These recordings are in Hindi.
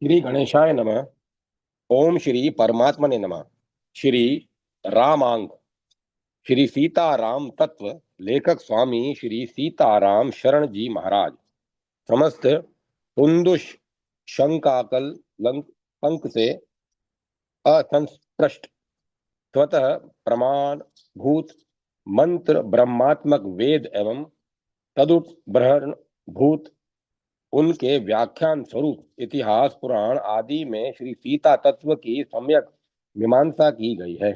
श्री गणेशाय नमः। ओम श्री परमात्मने नमः। श्री रामांग श्री सीताराम तत्व लेखक स्वामी श्री सीताराम शरण जी महाराज। समस्त पुंदुष शंकाकल लंक पंक से असंस्पृष्ट स्वतः प्रमाण भूत मंत्र ब्रह्मात्मक वेद एवं तदुपब्रहण भूत उनके व्याख्यान स्वरूप इतिहास पुराण आदि में श्री सीता तत्व की सम्यक मीमांसा की गई है।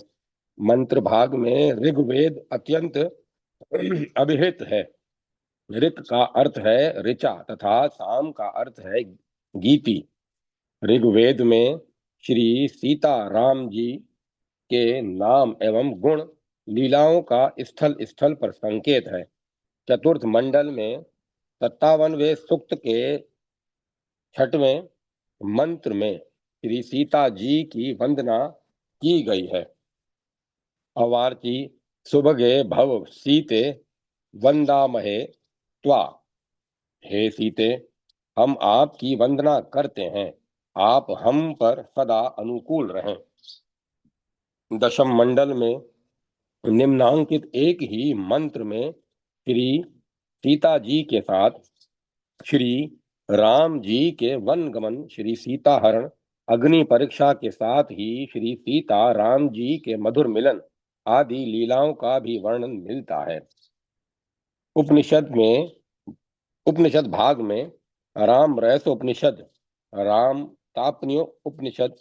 मंत्र भाग में ऋग्वेद अत्यंत अभिहित है। ऋक का अर्थ है ऋचा तथा साम का अर्थ है गीति। ऋग्वेद में श्री सीता राम जी के नाम एवं गुण लीलाओं का स्थल स्थल पर संकेत है। चतुर्थ मंडल में 57वें सूक्त के 6वें मंत्र में श्री सीता जी की वंदना की गई है। अवार्ची सुभगे भव सीते वंदामहे त्वा। हे सीते, हम आपकी वंदना करते हैं, आप हम पर सदा अनुकूल रहें। दशम मंडल में निम्नांकित एक ही मंत्र में श्री सीता जी के साथ श्री राम जी के वन गमन, श्री सीता हरण, अग्नि परीक्षा के साथ ही श्री सीता राम जी के मधुर मिलन आदि लीलाओं का भी वर्णन मिलता है। उपनिषद भाग में राम रहस उपनिषद, राम तापन्य उपनिषद,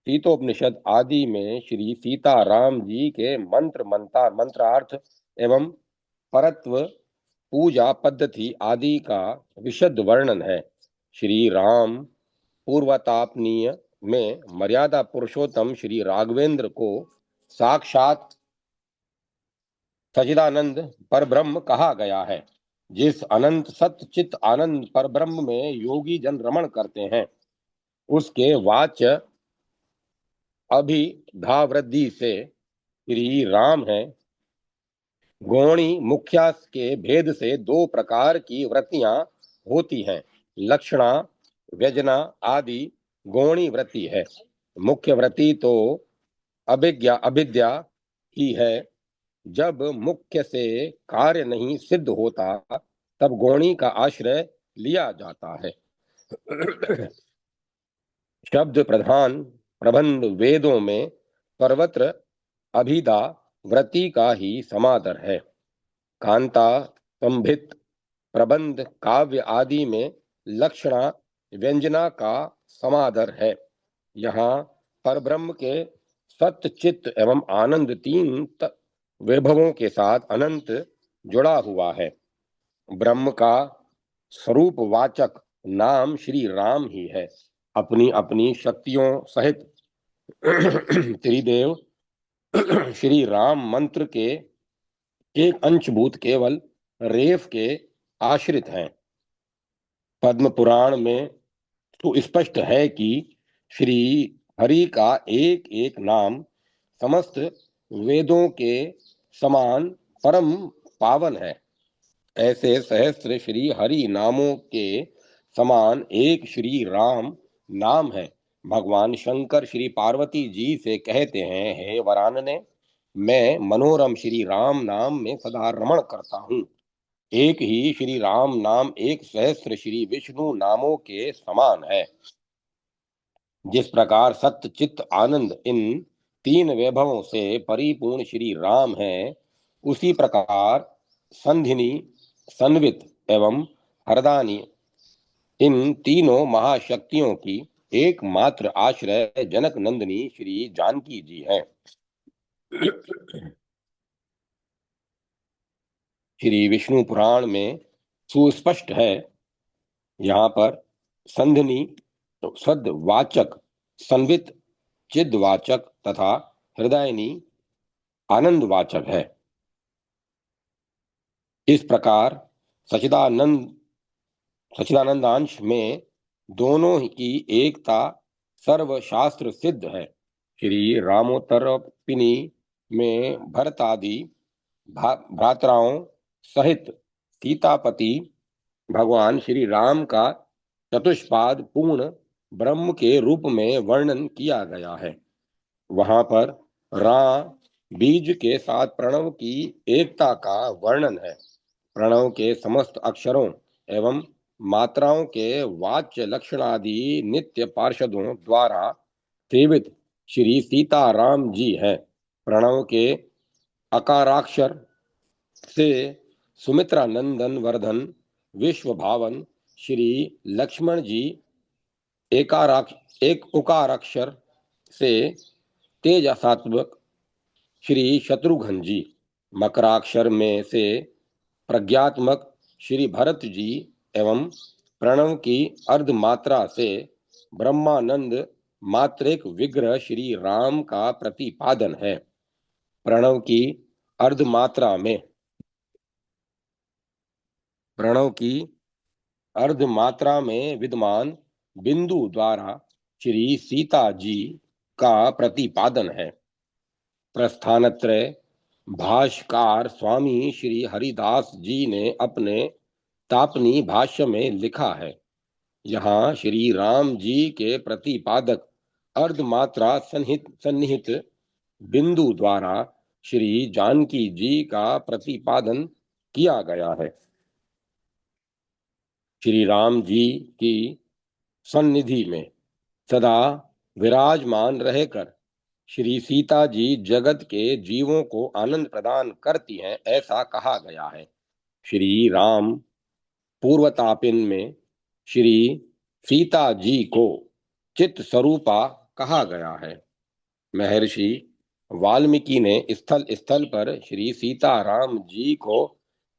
सीतोपनिषद आदि में श्री सीता राम जी के मंत्रार्थ एवं परत्व पूजा पद्धति आदि का विशद वर्णन है। श्री राम पूर्वतापनीय में मर्यादा पुरुषोत्तम श्री राघवेंद्र को साक्षात सच्चिदानंद परब्रह्म कहा गया है। जिस अनंत सत्य चित आनंद परब्रह्म में योगी जन रमण करते हैं, उसके वाच्य अभिधावृद्धि से श्री राम है। गौणी मुख्या के भेद से दो प्रकार की वृत्तियां होती हैं, लक्षणा व्यजना आदि। गौणी वृत्ति है। मुख्य वृत्ति तो अभिद्या ही है। जब मुख्य से कार्य नहीं सिद्ध होता, तब गौणी का आश्रय लिया जाता है। शब्द प्रधान प्रबंध वेदों में सर्वत्र अभिदा वृत्ति का ही समादर है। कांता संभित प्रबंध काव्य आदि में लक्षणा व्यंजना का समादर है। यहाँ परब्रह्म के सत्य चित्त एवं आनंद तीन वैभवों के साथ अनंत जुड़ा हुआ है। ब्रह्म का स्वरूप वाचक नाम श्री राम ही है। अपनी अपनी शक्तियों सहित त्रिदेव श्री राम मंत्र के एक अंशभूत केवल रेफ के आश्रित हैं। पद्म पुराण में सुस्पष्ट है कि श्री हरि का एक एक नाम समस्त वेदों के समान परम पावन है। ऐसे सहस्त्र श्री हरि नामों के समान एक श्री राम नाम है। भगवान शंकर श्री पार्वती जी से कहते हैं, हे वरानने, मैं मनोरम श्री राम नाम में सदा रमण करता हूँ। एक ही श्री राम नाम एक सहस्त्र श्री विष्णु नामों के समान है। जिस प्रकार सत्य चित्त आनंद इन तीन वैभवों से परिपूर्ण श्री राम है, उसी प्रकार संधिनी संवित एवं हरदानी इन तीनों महाशक्तियों की एकमात्र आश्रय जनक नंदिनी श्री जानकी जी हैं। श्री विष्णु पुराण में सुस्पष्ट है। यहाँ पर संधिनी सद्वाचक, संवित चिद्वाचक तथा हृदयनी आनंदवाचक है। इस प्रकार सच्चिदानंदांश में दोनों की एकता सर्वशास्त्र सिद्ध है। श्री रामोत्तरपिनी में भरतादि भ्रातराओं सहित सीतापति भगवान श्री राम का चतुष्पाद पूर्ण ब्रह्म के रूप में वर्णन किया गया है। वहां पर रा बीज के साथ प्रणव की एकता का वर्णन है। प्रणव के समस्त अक्षरों एवं मात्राओं के वाच्य लक्षणादि नित्य पार्षदों द्वारा सेवित श्री सीताराम जी हैं। प्रणव के अकाराक्षर से सुमित्रा नंदन वर्धन विश्व भावन श्री लक्ष्मण जी, एक उकाराक्षर से तेजसात्मक श्री शत्रुघ्न जी, मकराक्षर में से प्रज्ञात्मक श्री भरत जी एवं प्रणव की अर्ध मात्रा से ब्रह्मानंद मात्रेक विग्रह श्री राम का प्रतिपादन है। प्रणव की अर्ध मात्रा में प्रणव की अर्ध मात्रा में विद्यमान बिंदु द्वारा श्री सीता जी का प्रतिपादन है। प्रस्थानत्रय भाष्यकार स्वामी श्री हरिदास जी ने अपने तापनी भाष्य में लिखा है। यहाँ श्री राम जी के प्रतिपादक अर्धमात्रा सन्निहित बिंदु द्वारा श्री जानकी जी का प्रतिपादन किया गया है। श्री राम जी की सन्निधि में सदा विराजमान रहकर श्री सीता जी जगत के जीवों को आनंद प्रदान करती हैं, ऐसा कहा गया है। श्री राम पूर्वतापिन में श्री सीता जी को चित्त स्वरूपा कहा गया है। महर्षि वाल्मीकि ने स्थल स्थल पर श्री सीताराम जी को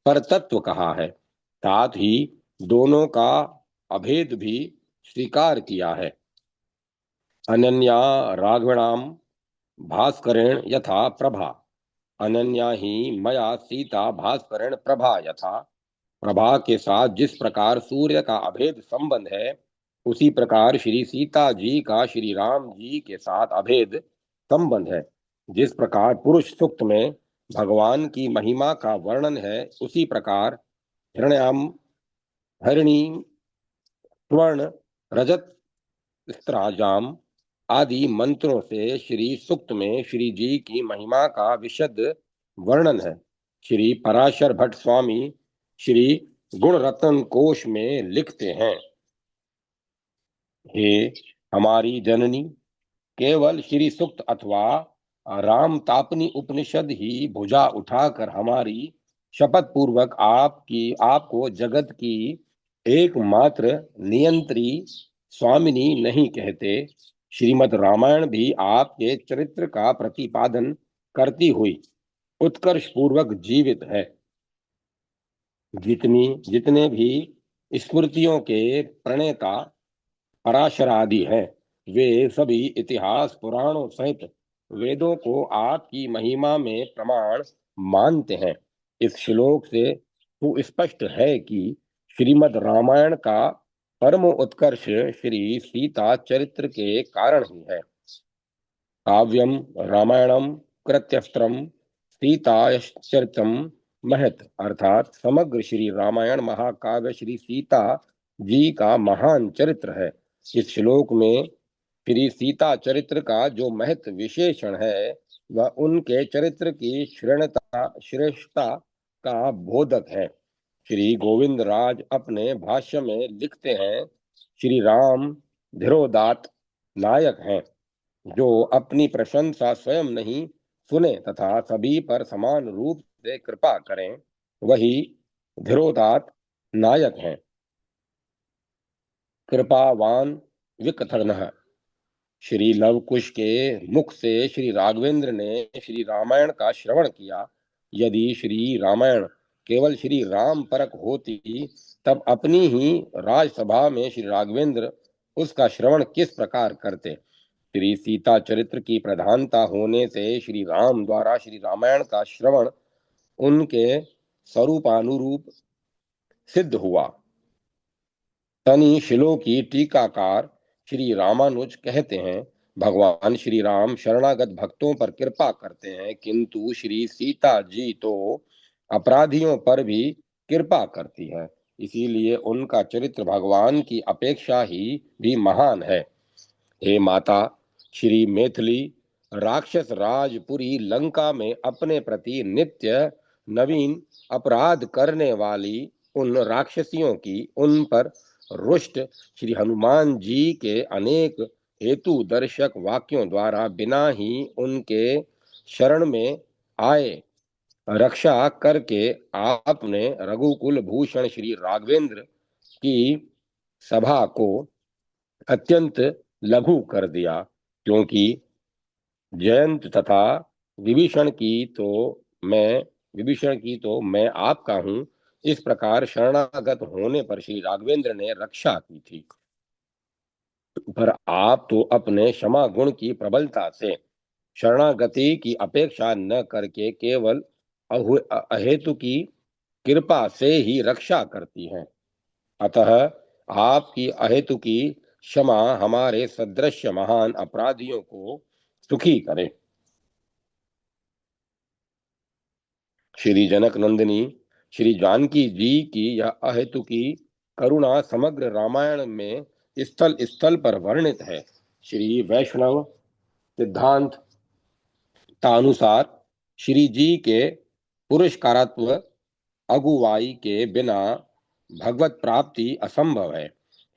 परतत्व कहा है, साथ ही दोनों का अभेद भी स्वीकार किया है। अनन्या राघवणाम भास्करेण यथा प्रभा, अनन्या ही मया सीता भास्करेण प्रभा यथा। प्रभा के साथ जिस प्रकार सूर्य का अभेद संबंध है, उसी प्रकार श्री सीता जी का श्री राम जी के साथ अभेद संबंध है। जिस प्रकार पुरुष सूक्त में भगवान की महिमा का वर्णन है, उसी प्रकार हिरण्याम हरिणी स्वर्ण रजत स्त्राजाम आदि मंत्रों से श्री सूक्त में श्री जी की महिमा का विशद वर्णन है। श्री पराशर भट्ट स्वामी श्री गुण रत्न कोश में लिखते हैं, हे हमारी जननी, केवल श्री सूक्त अथवा राम तापनी उपनिषद ही भुजा उठाकर हमारी शपथ पूर्वक आपको जगत की एकमात्र नियंत्री स्वामिनी नहीं कहते। श्रीमद् रामायण भी आपके चरित्र का प्रतिपादन करती हुई उत्कर्ष पूर्वक जीवित है। जितने भी स्मृतियों के प्रणेता पराशर आदि हैं, वे सभी इतिहास पुराणों सहित वेदों को आपकी महिमा में प्रमाण मानते हैं। इस श्लोक से सुस्पष्ट है कि श्रीमद् रामायण का परम उत्कर्ष श्री सीता चरित्र के कारण ही है। काव्यम रामायणम कृत्यस्त्रम सीताचरितम महत, अर्थात समग्र श्री रामायण महाकाव्य श्री सीता जी का महान चरित्र है। इस श्लोक में श्री सीता चरित्र का जो महत्व विशेषण है, वह उनके चरित्र की श्रेष्ठता का बोधक है। श्री गोविंद राज अपने भाष्य में लिखते हैं, श्री राम धीरोदात नायक हैं, जो अपनी प्रशंसा स्वयं नहीं सुने तथा सभी पर समान रूप से कृपा करें, वही धीरोदात नायक हैं। कृपावान विकथन, श्री लवकुश के मुख से श्री राघवेंद्र ने श्री रामायण का श्रवण किया। यदि श्री रामायण केवल श्री राम परक होती, तब अपनी ही राजसभा में श्री राघवेंद्र उसका श्रवण किस प्रकार करते। श्री सीता चरित्र की प्रधानता होने से श्री राम द्वारा श्री रामायण का श्रवण उनके स्वरूपानुरूप सिद्ध हुआ। तनि शिलो की टीकाकार श्री रामानुज कहते हैं, भगवान श्री राम शरणागत भक्तों पर कृपा करते हैं, किंतु श्री सीता जी तो अपराधियों पर भी कृपा करती है। इसीलिए उनका चरित्र भगवान की अपेक्षा ही भी महान है। हे माता, श्री मैथिली राक्षस राजपुरी लंका में अपने प्रति नित्य नवीन अपराध करने वाली उन राक्षसियों की उन पर रुष्ट श्री हनुमान जी के अनेक हेतु दर्शक वाक्यों द्वारा बिना ही उनके शरण में आए रक्षा करके आपने रघुकुल भूषण श्री राघवेंद्र की सभा को अत्यंत लघु कर दिया, क्योंकि जयंत तथा विभीषण की तो मैं मैं आपका हूं, इस प्रकार शरणागत होने पर श्री राघवेंद्र ने रक्षा की थी। पर आप तो अपने क्षमा गुण की प्रबलता से शरणागति की अपेक्षा न करके केवल अहेतु की कृपा से ही रक्षा करती हैं। अतः आपकी अहेतु की क्षमा हमारे सदृश महान अपराधियों को सुखी करे। श्री जनक नंदिनी श्री जानकी जी की यह अहेतु की करुणा समग्र रामायण में स्थल स्थल पर वर्णित है। श्री वैष्णव सिद्धांत अनुसार श्री जी के पुरस्कारत्व अगुवाई के बिना भगवत प्राप्ति असंभव है।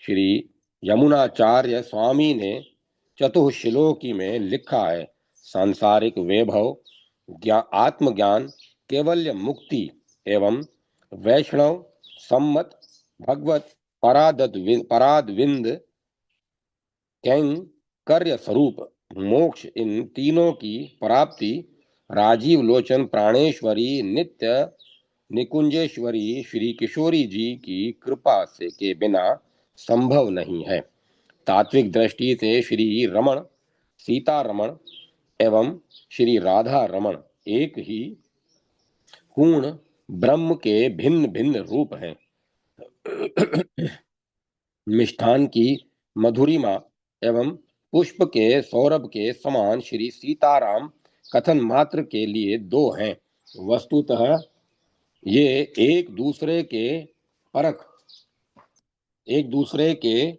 श्री यमुनाचार्य स्वामी ने चतुश्लोकी में लिखा है, सांसारिक वैभव आत्मज्ञान केवल्य मुक्ति एवं वैष्णव सम्मत भगवत परादविंद कैंकर्य स्वरूप मोक्ष, इन तीनों की प्राप्ति राजीव लोचन प्राणेश्वरी नित्य निकुंजेश्वरी श्री किशोरी जी की कृपा से के बिना संभव नहीं है। तात्विक दृष्टि से श्री रमण सीता रमण एवं श्री राधा रमण एक ही पूर्ण ब्रह्म के भिन्न भिन्न रूप हैं। मिष्ठान की मधुरिमा एवं पुष्प के सौरभ के समान श्री सीताराम कथन मात्र के लिए दो हैं। वस्तुतः ये परख एक दूसरे के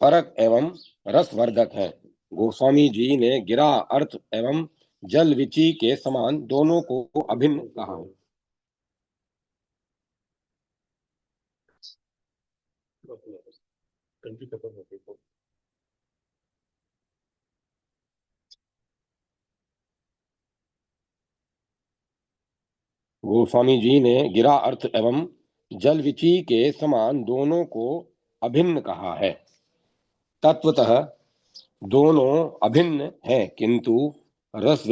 परक एवं रसवर्धक है। गोस्वामी जी ने गिरा अर्थ एवं जल विचि के समान दोनों को अभिन्न कहा है। गोस्वामी जी ने गिरा अर्थ एवं जल विचि के समान दोनों को अभिन्न कहा है। तत्वतः दोनों अभिन्न हैं, किंतु रस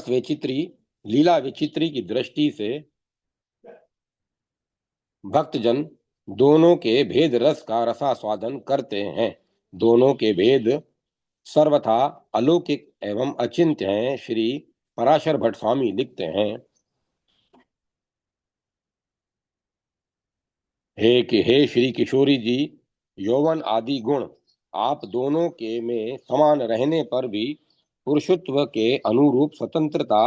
वैचित्री लीला विचित्री की दृष्टि से भक्तजन दोनों के भेद रस का रसास्वादन करते हैं। दोनों के भेद सर्वथा अलौकिक एवं अचिंत्य हैं। श्री पराशर भट्ट स्वामी लिखते हैं, हे श्री किशोरी जी, यौवन आदि गुण आप दोनों के में समान रहने पर भी पुरुषत्व के अनुरूप स्वतंत्रता,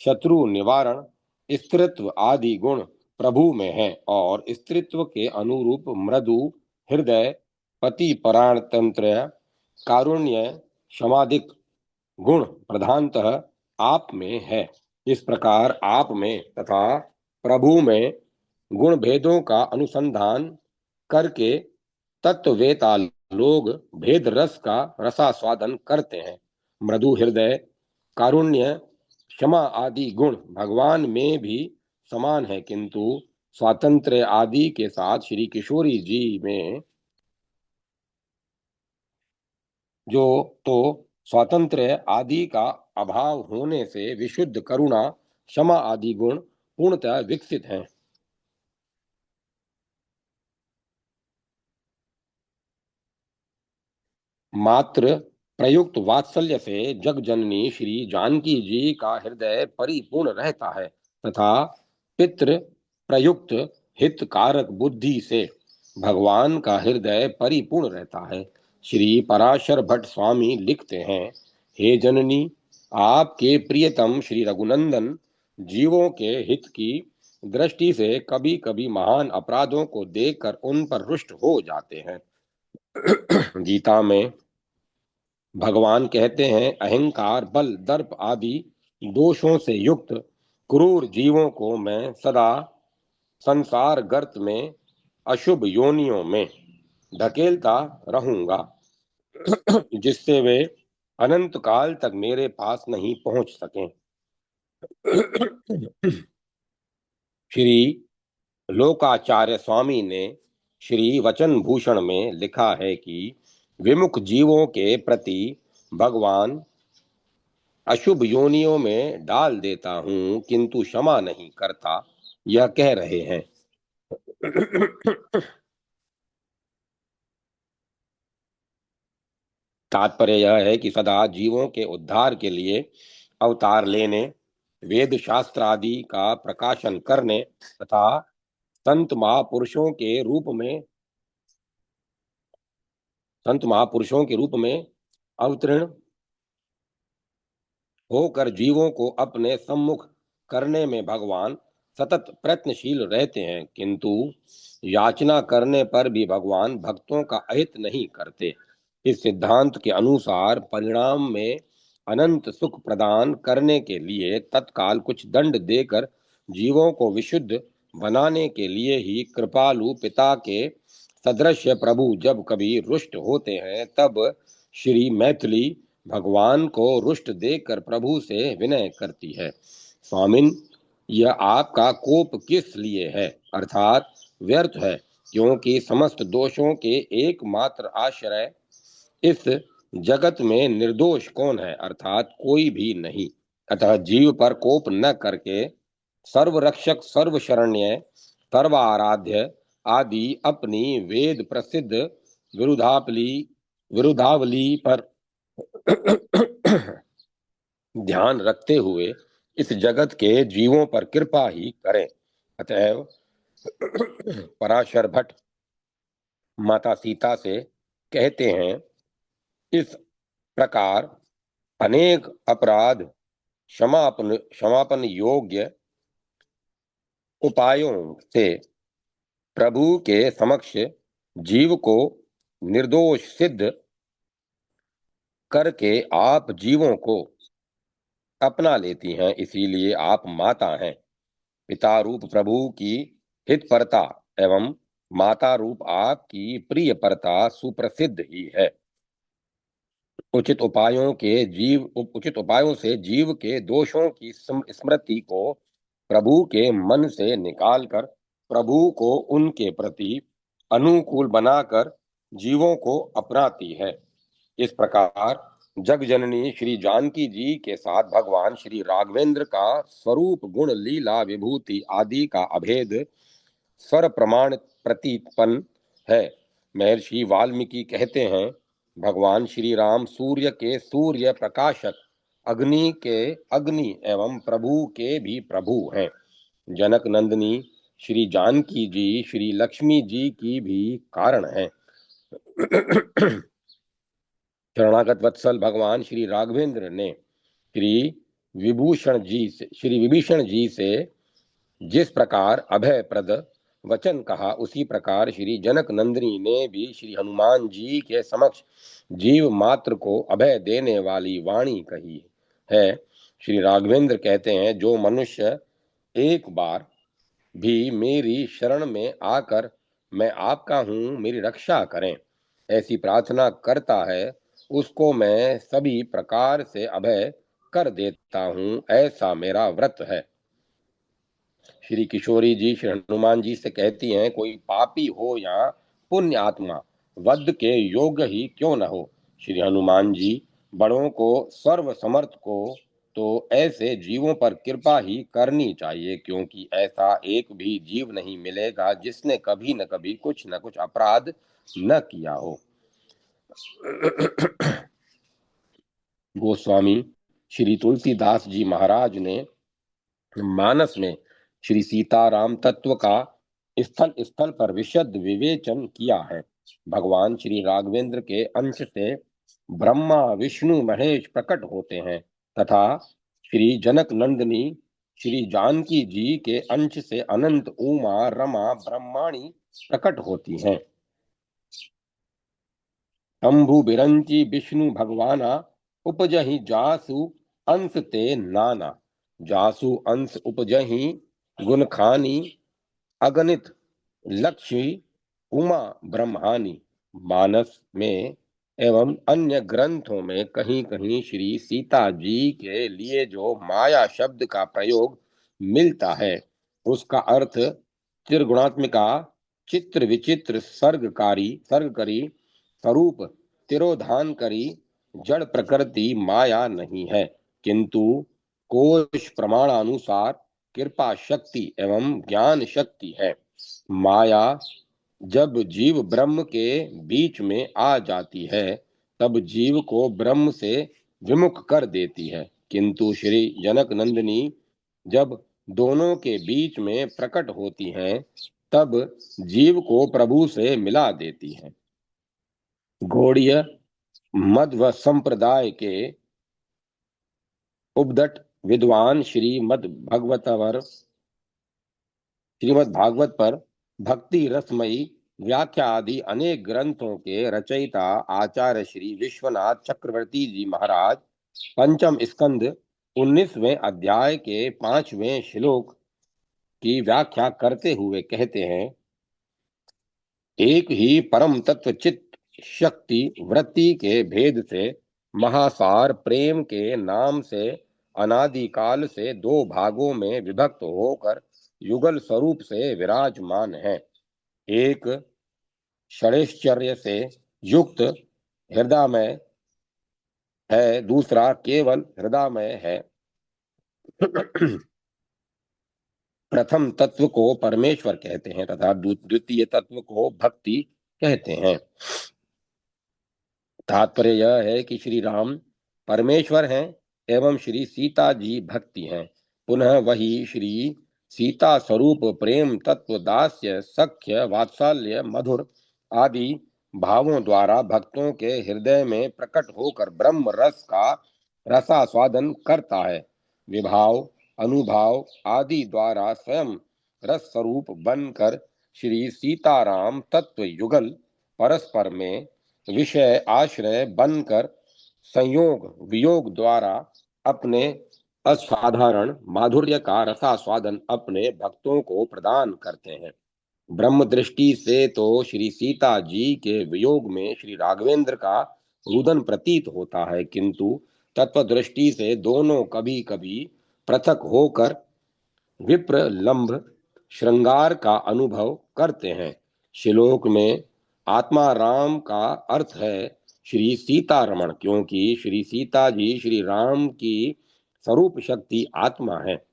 शत्रु निवारण, स्त्रीत्व आदि गुण प्रभु में है, और स्त्रीत्व के अनुरूप मृदु हृदय, पति परायण तंत्र, कारुण्य, समाधिक गुण प्रधानतः आप में है। इस प्रकार आप में तथा प्रभु में गुण भेदों का अनुसंधान करके तत्ववेता लोग भेद रस का रसास्वादन करते हैं। मृदु हृदय, कारुण्य, क्षमा आदि गुण भगवान में भी समान है, किंतु स्वातंत्र्य आदि के साथ श्री किशोरी जी में जो तो स्वातंत्र्य आदि का अभाव होने से विशुद्ध करुणा, क्षमा आदि गुण पूर्णतः विकसित हैं। मात्र प्रयुक्त वात्सल्य से जग जननी श्री जानकी जी का हृदय परिपूर्ण रहता है, तथा पितृ प्रयुक्त हितकारक बुद्धि से भगवान का हृदय परिपूर्ण रहता है। श्री पराशर भट्ट स्वामी लिखते हैं, हे जननी, आपके प्रियतम श्री रघुनंदन जीवों के हित की दृष्टि से कभी कभी महान अपराधों को देखकर उन पर रुष्ट हो जाते हैं। गीता में भगवान कहते हैं, अहंकार, बल, दर्प आदि दोषों से युक्त क्रूर जीवों को मैं सदा संसार गर्त में अशुभ योनियों में धकेलता रहूंगा, जिससे वे अनंत काल तक मेरे पास नहीं पहुंच सकें। श्री लोकाचार्य स्वामी ने श्री वचन भूषण में लिखा है कि विमुख जीवों के प्रति भगवान अशुभ योनियों में डाल देता हूं, किंतु क्षमा नहीं करता, यह कह रहे हैं। तात्पर्य यह है कि सदा जीवों के उद्धार के लिए अवतार लेने, वेद शास्त्र आदि का प्रकाशन करने तथा संत महापुरुषों के रूप में अवतीर्ण होकर जीवों को अपने सम्मुख करने में भगवान सतत प्रयत्नशील रहते हैं, किंतु याचना करने पर भी भगवान भक्तों का अहित नहीं करते। इस सिद्धांत के अनुसार परिणाम में अनंत सुख प्रदान करने के लिए तत्काल कुछ दंड देकर जीवों को विशुद्ध बनाने के लिए ही कृपालु पिता के सदृश प्रभु जब कभी रुष्ट होते हैं, तब श्री मैथिली भगवान को रुष्ट देखकर प्रभु से विनय करती है, स्वामिन, यह आपका कोप किस लिए है, अर्थात व्यर्थ है, क्योंकि समस्त दोषों के एकमात्र आश्रय इस जगत में निर्दोष कौन है, अर्थात कोई भी नहीं। अतः जीव पर कोप न करके सर्वरक्षक, सर्वशरण्य, सर्वाराध्य आदि अपनी वेद प्रसिद्ध विरुद्धावली विरुद्धावली पर ध्यान रखते हुए इस जगत के जीवों पर कृपा ही करें। अतएव पराशर भट्ट माता सीता से कहते हैं, इस प्रकार अनेक अपराध क्षमापन योग्य उपायों से प्रभु के समक्ष जीव को निर्दोष सिद्ध करके आप जीवों को अपना लेती हैं, इसीलिए आप माता हैं। पिता रूप प्रभु की हितपरता एवं माता रूप आपकी प्रियपरता सुप्रसिद्ध ही है। उचित उपायों से जीव के दोषों की स्मृति को प्रभु के मन से निकालकर प्रभु को उनके प्रति अनुकूल बनाकर जीवों को अपनाती है। इस प्रकार जग जननी श्री जानकी जी के साथ भगवान श्री राघवेंद्र का स्वरूप, गुण, लीला, विभूति आदि का अभेद स्वर प्रमाण प्रतीपन है। महर्षि वाल्मीकि कहते हैं, भगवान श्री राम सूर्य के सूर्य प्रकाशक, अग्नि के अग्नि एवं प्रभु के भी प्रभु हैं। जनक नंदिनी श्री जानकी जी श्री लक्ष्मी जी की भी कारण है। शरणागत वत्सल भगवान श्री राघवेंद्र ने श्री विभीषण जी से जिस प्रकार अभय प्रद वचन कहा, उसी प्रकार श्री जनक नंदिनी ने भी श्री हनुमान जी के समक्ष जीव मात्र को अभय देने वाली वाणी कही है। श्री राघवेंद्र कहते हैं, जो मनुष्य एक बार भी मेरी शरण में आकर मैं आपका हूँ, मेरी रक्षा करें, ऐसी प्रार्थना करता है, उसको मैं सभी प्रकार से अभय कर देता हूँ, ऐसा मेरा व्रत है। श्री किशोरी जी श्री हनुमान जी से कहती हैं, कोई पापी हो या पुण्य आत्मा वध के योग्य ही क्यों न हो, श्री हनुमान जी बड़ों को, सर्व समर्थ को तो ऐसे जीवों पर कृपा ही करनी चाहिए, क्योंकि ऐसा एक भी जीव नहीं मिलेगा जिसने कभी न कभी कुछ न कुछ अपराध न किया हो। गोस्वामी श्री तुलसीदास जी महाराज ने मानस में श्री सीताराम तत्व का स्थल स्थल पर विशद विवेचन किया है। भगवान श्री राघवेंद्र के अंश से ब्रह्मा, विष्णु, महेश प्रकट होते हैं तथा श्री जनक नंदिनी श्री जानकी जी के अंश से अनंत उमा रमा ब्रह्माणी प्रकट होती हैं। शंभु बिरंची विष्णु भगवाना उपजहि जासु अंश ते नाना। जासु अंश उपजहि गुण खानी अगणित लक्ष्मी उमा ब्रह्मानी। मानस में एवं अन्य ग्रंथों में कहीं कहीं श्री सीता जी के लिए जो माया शब्द का प्रयोग मिलता है उसका अर्थ त्रिगुणात्मिका चित्र विचित्र सर्गकारी स्वरूप तिरोधान करी जड़ प्रकृति माया नहीं है, किंतु कोश प्रमाणानुसार कृपा शक्ति एवं ज्ञान शक्ति है। माया जब जीव ब्रह्म के बीच में आ जाती है तब जीव को ब्रह्म से विमुख कर देती है, किंतु श्री जनक नंदिनी जब दोनों के बीच में प्रकट होती हैं तब जीव को प्रभु से मिला देती हैं। गौड़ीय मध्व संप्रदाय के उपदट विद्वान श्रीमद् भागवत पर भक्ति रसमयी व्याख्या आदि अनेक ग्रंथों के रचयिता आचार्य श्री विश्वनाथ चक्रवर्ती जी महाराज पंचम स्कंद 19वें अध्याय के 5वें श्लोक की व्याख्या करते हुए कहते हैं, एक ही परम तत्व चित्त शक्ति वृत्ति के भेद से महासार प्रेम के नाम से अनादिकाल से दो भागों में विभक्त होकर युगल स्वरूप से विराजमान है। एक षडैश्चर्य से युक्त हृदयमय है, दूसरा केवल हृदयमय है। प्रथम तत्व को परमेश्वर कहते हैं तथा द्वितीय तत्व को भक्ति कहते हैं। तात्पर्य यह है कि श्री राम परमेश्वर हैं एवं श्री सीता जी भक्ति हैं। पुनः वही श्री सीता स्वरूप प्रेम तत्व दास्य सख्य वात्सल्य मधुर आदि भावों द्वारा भक्तों के हृदय में प्रकट होकर ब्रह्म रस का रसास्वादन करता है। विभाव अनुभाव आदि द्वारा स्वयं रस स्वरूप बनकर श्री सीताराम तत्व युगल परस्पर में विषय आश्रय बनकर संयोग वियोग द्वारा अपने असाधारण माधुर्य का रसास्वादन अपने भक्तों को प्रदान करते हैं। ब्रह्म दृष्टि से तो श्री सीता जी के वियोग में श्री राघवेंद्र का रुदन प्रतीत होता है, किंतु तत्व दृष्टि से दोनों कभी कभी पृथक होकर विप्रलंभ श्रृंगार का अनुभव करते हैं। श्लोक में आत्मा राम का अर्थ है श्री सीतारमण, क्योंकि श्री सीता जी श्री राम की स्वरूप शक्ति आत्मा है।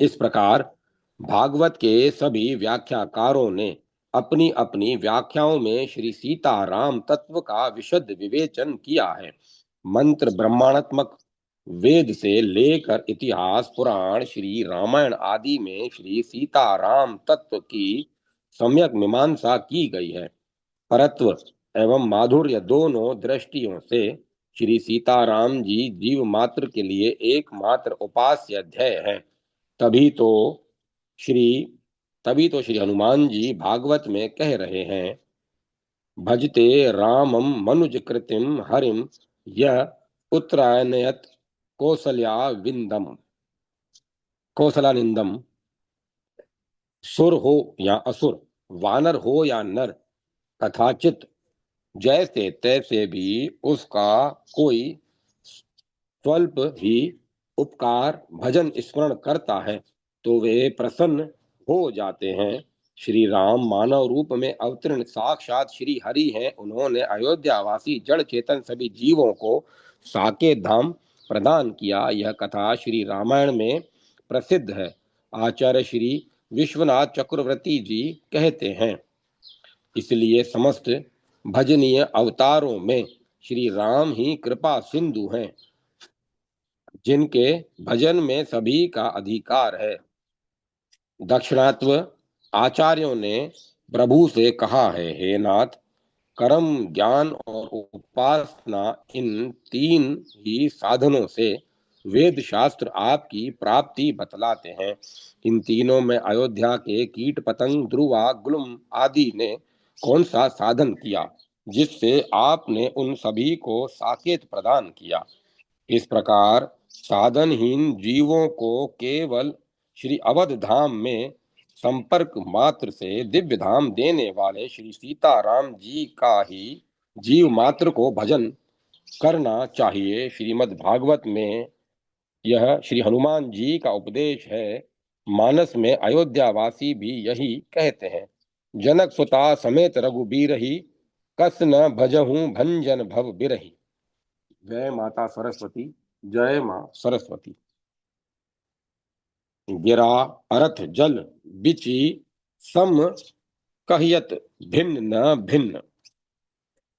इस प्रकार भागवत के सभी व्याख्याकारों ने अपनी अपनी व्याख्याओं में श्री सीताराम तत्व का विशद विवेचन किया है। मंत्र ब्रह्मात्मक वेद से लेकर इतिहास पुराण श्री रामायण आदि में श्री सीताराम तत्व की सम्यक मीमांसा की गई है। परत्व एवं माधुर्य दोनों दृष्टियों से श्री सीताराम जी जीव मात्र के लिए एकमात्र उपास्य ध्येय है। तभी तो श्री हनुमान जी भागवत में कह रहे हैं, भजते रामम मनुज कृतिम हरिम यह उत्तरायणयत कौशलानिंदम। सुर हो या असुर, वानर हो या नर, कथाचित जैसे तैसे भी उसका कोई स्वल्प भी उपकार भजन स्मरण करता है तो वे प्रसन्न हो जाते हैं। श्री राम मानव रूप में अवतीर्ण साक्षात श्री हरि हैं। उन्होंने अयोध्यावासी जड़ चेतन सभी जीवों को साकेत धाम प्रदान किया। यह कथा श्री रामायण में प्रसिद्ध है। आचार्य श्री विश्वनाथ चक्रवर्ती जी कहते हैं, इसलिए समस्त भजनीय अवतारों में श्री राम ही कृपा सिंधु हैं, जिनके भजन में सभी का अधिकार है। दक्षिणात्व आचार्यों ने प्रभु से कहा है, हे नाथ, कर्म ज्ञान और उपासना इन तीन ही साधनों से वेद शास्त्र आपकी प्राप्ति बतलाते हैं। इन तीनों में अयोध्या के कीट पतंग ध्रुवा गुलम आदि ने कौन सा साधन किया जिससे आपने उन सभी को साकेत प्रदान किया। इस प्रकार साधनहीन जीवों को केवल श्री अवध धाम में संपर्क मात्र से दिव्य धाम देने वाले श्री सीताराम जी का ही जीव मात्र को भजन करना चाहिए। श्रीमद् भागवत में यह श्री हनुमान जी का उपदेश है। मानस में अयोध्यावासी भी यही कहते हैं। जनक सुता समेत रघुबीर ही कस न भजहूं भंजन भव बिरही। जय माता सरस्वती। जय मां सरस्वती। गिरा अरथ जल बिचि सम कहियत भिन्न न भिन्न।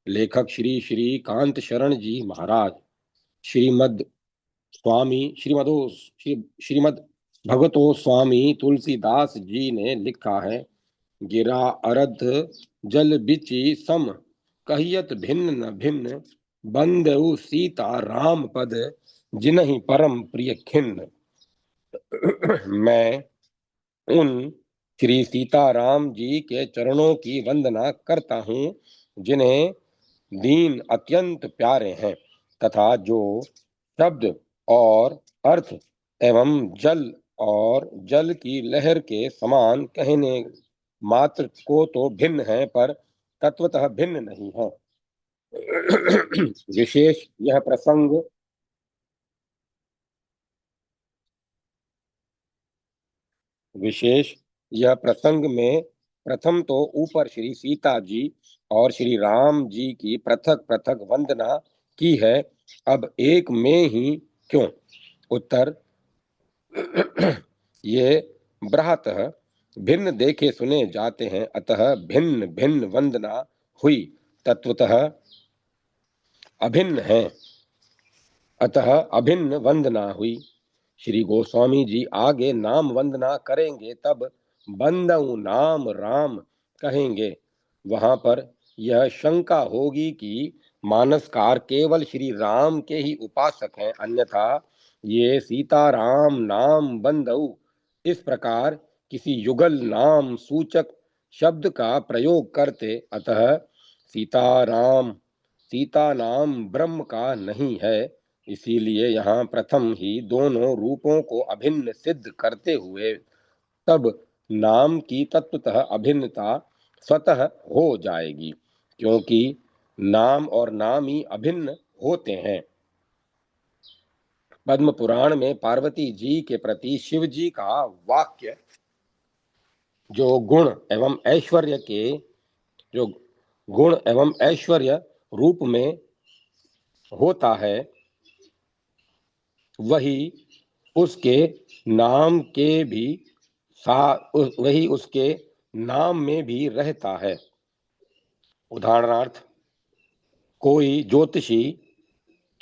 लेखक श्री श्री कांत शरण जी महाराज। श्रीमद स्वामी श्रीमद भगवतो स्वामी तुलसीदास जी ने लिखा है। गिरा अरथ जल बिचि सम कहियत भिन्न न भिन्न। बंदउ सीता राम पद जिनहि परम प्रिय खिन्न। मैं उन श्री सीताराम जी के चरणों की वंदना करता हूँ जिन्हें दीन अत्यंत प्यारे हैं तथा जो शब्द और अर्थ एवं जल और जल की लहर के समान कहने मात्र को तो भिन्न है पर तत्वतः भिन्न नहीं है। विशेष यह प्रसंग विशेष यह प्रसंग में प्रथम तो ऊपर श्री सीता जी और श्री राम जी की पृथक पृथक वंदना की है। अब एक में ही क्यों? उत्तर ये ब्रहतः भिन्न देखे सुने जाते हैं अतः भिन्न भिन्न वंदना हुई। तत्वतः अभिन्न है अतः अभिन्न वंदना हुई। श्री गोस्वामी जी आगे नाम वंदना करेंगे तब बंदऊ नाम राम कहेंगे। वहां पर यह शंका होगी कि मानसकार केवल श्री राम के ही उपासक हैं अन्यथा ये सीताराम नाम बंदऊ इस प्रकार किसी युगल नाम सूचक शब्द का प्रयोग करते। अतः सीताराम सीता नाम ब्रह्म का नहीं है। इसीलिए यहाँ प्रथम ही दोनों रूपों को अभिन्न सिद्ध करते हुए तब नाम की तत्वतः अभिन्नता स्वतः हो जाएगी क्योंकि नाम और नाम ही अभिन्न होते हैं। पद्म पुराण में पार्वती जी के प्रति शिव जी का वाक्य जो गुण एवं ऐश्वर्य के जो गुण एवं ऐश्वर्य रूप में होता है वही उसके नाम के भी वही उसके नाम में भी रहता है। उदाहरणार्थ कोई ज्योतिषी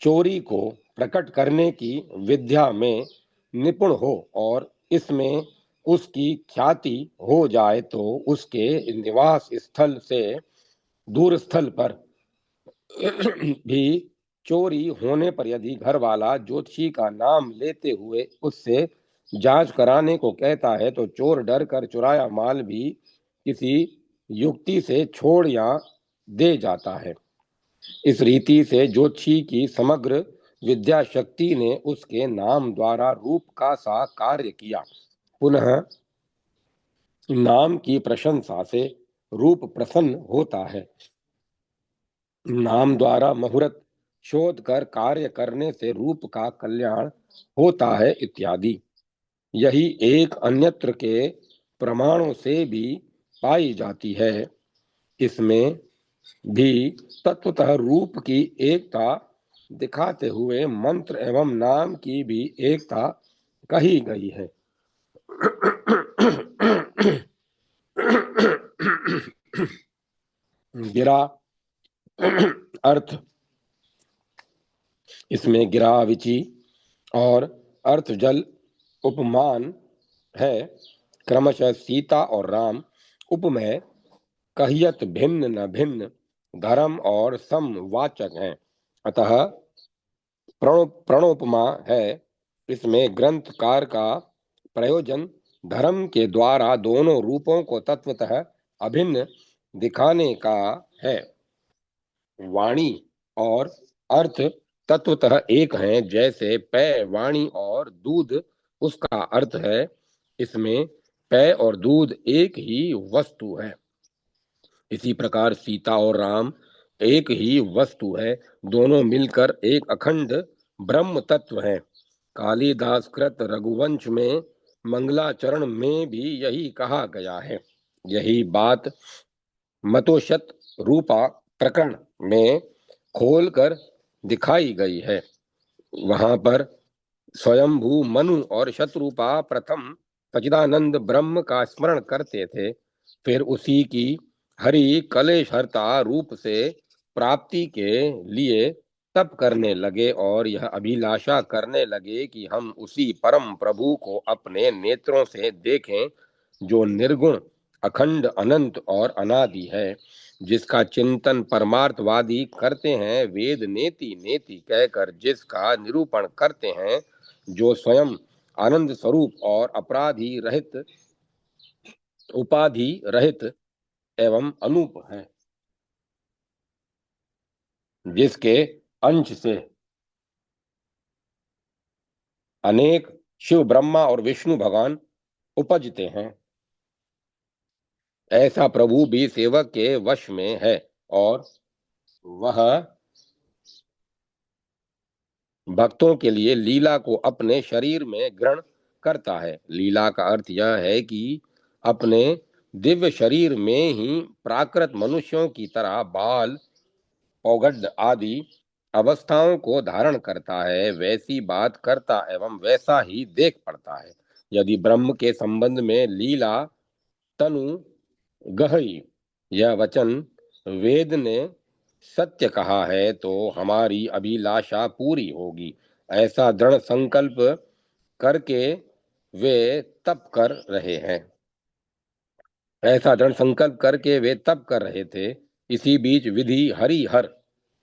चोरी को प्रकट करने की विद्या में निपुण हो और इसमें उसकी ख्याति हो जाए तो उसके निवास स्थल से दूर स्थल पर भी चोरी होने पर यदि घर वाला ज्योतिषी का नाम लेते हुए उससे जांच कराने को कहता है तो चोर डर कर चुराया माल भी किसी युक्ति से छोड़ या दे जाता है। इस रीति से ज्योतिषी की समग्र विद्या शक्ति ने उसके नाम द्वारा रूप का सा कार्य किया। पुनः नाम की प्रशंसा से रूप प्रसन्न होता है। नाम द्वारा मुहूर्त शोध कर कार्य करने से रूप का कल्याण होता है इत्यादि। यही एक अन्यत्र के प्रमाणों से भी पाई जाती है। इसमें भी तत्वतः रूप की एकता दिखाते हुए मंत्र एवं नाम की भी एकता कही गई है। गिरा अर्थ इसमें गिरा विचि और अर्थ जल उपमान है। क्रमशः सीता और राम उपमेय कहियत भिन्न न भिन्न धर्म और समवाचक हैं। अतः प्रणोपमा है इसमें ग्रंथकार का प्रयोजन धर्म के द्वारा दोनों रूपों को तत्वतः अभिन्न दिखाने का है। वाणी और अर्थ तत्वतः एक हैं, जैसे पेय वाणी और दूध उसका अर्थ है। इसमें पेय और दूध एक ही वस्तु है। इसी प्रकार सीता और राम एक ही वस्तु है, दोनों मिलकर एक अखंड ब्रह्म तत्व है। कालिदास कृत रघुवंश में मंगलाचरण में भी यही कहा गया है। यही बात मतोशत रूपा प्रकरण में खोलकर दिखाई गई है। वहां पर स्वयंभू मनु और शत्रुपा प्रथम सच्चिदानंद ब्रह्म का स्मरण करते थे, फिर उसी की हरि कलेशहर्ता रूप से प्राप्ति के लिए तप करने लगे और यह अभिलाषा करने लगे कि हम उसी परम प्रभु को अपने नेत्रों से देखें, जो निर्गुण अखंड अनंत और अनादि है, जिसका चिंतन परमार्थवादी करते हैं, वेद नेति नेति कहकर जिसका निरूपण करते हैं, जो स्वयं आनंद स्वरूप और अपराधी रहित उपाधि रहित एवं अनूप है, जिसके अंश से अनेक शिव ब्रह्मा और विष्णु भगवान उपजते हैं, ऐसा प्रभु भी सेवक के वश में है और वह भक्तों के लिए लीला को अपने शरीर में ग्रहण करता है। लीला का अर्थ यह है कि अपने दिव्य शरीर में ही प्राकृत मनुष्यों की तरह बाल पौगड्ड आदि अवस्थाओं को धारण करता है, वैसी बात करता एवं वैसा ही देख पड़ता है। यदि ब्रह्म के संबंध में लीला तनु गहरी यह वचन वेद ने सत्य कहा है, तो हमारी अभिलाषा पूरी होगी। ऐसा दृढ़ संकल्प करके वे तप कर रहे हैं ऐसा दृढ़ संकल्प करके वे तप कर रहे थे। इसी बीच विधि हरिहर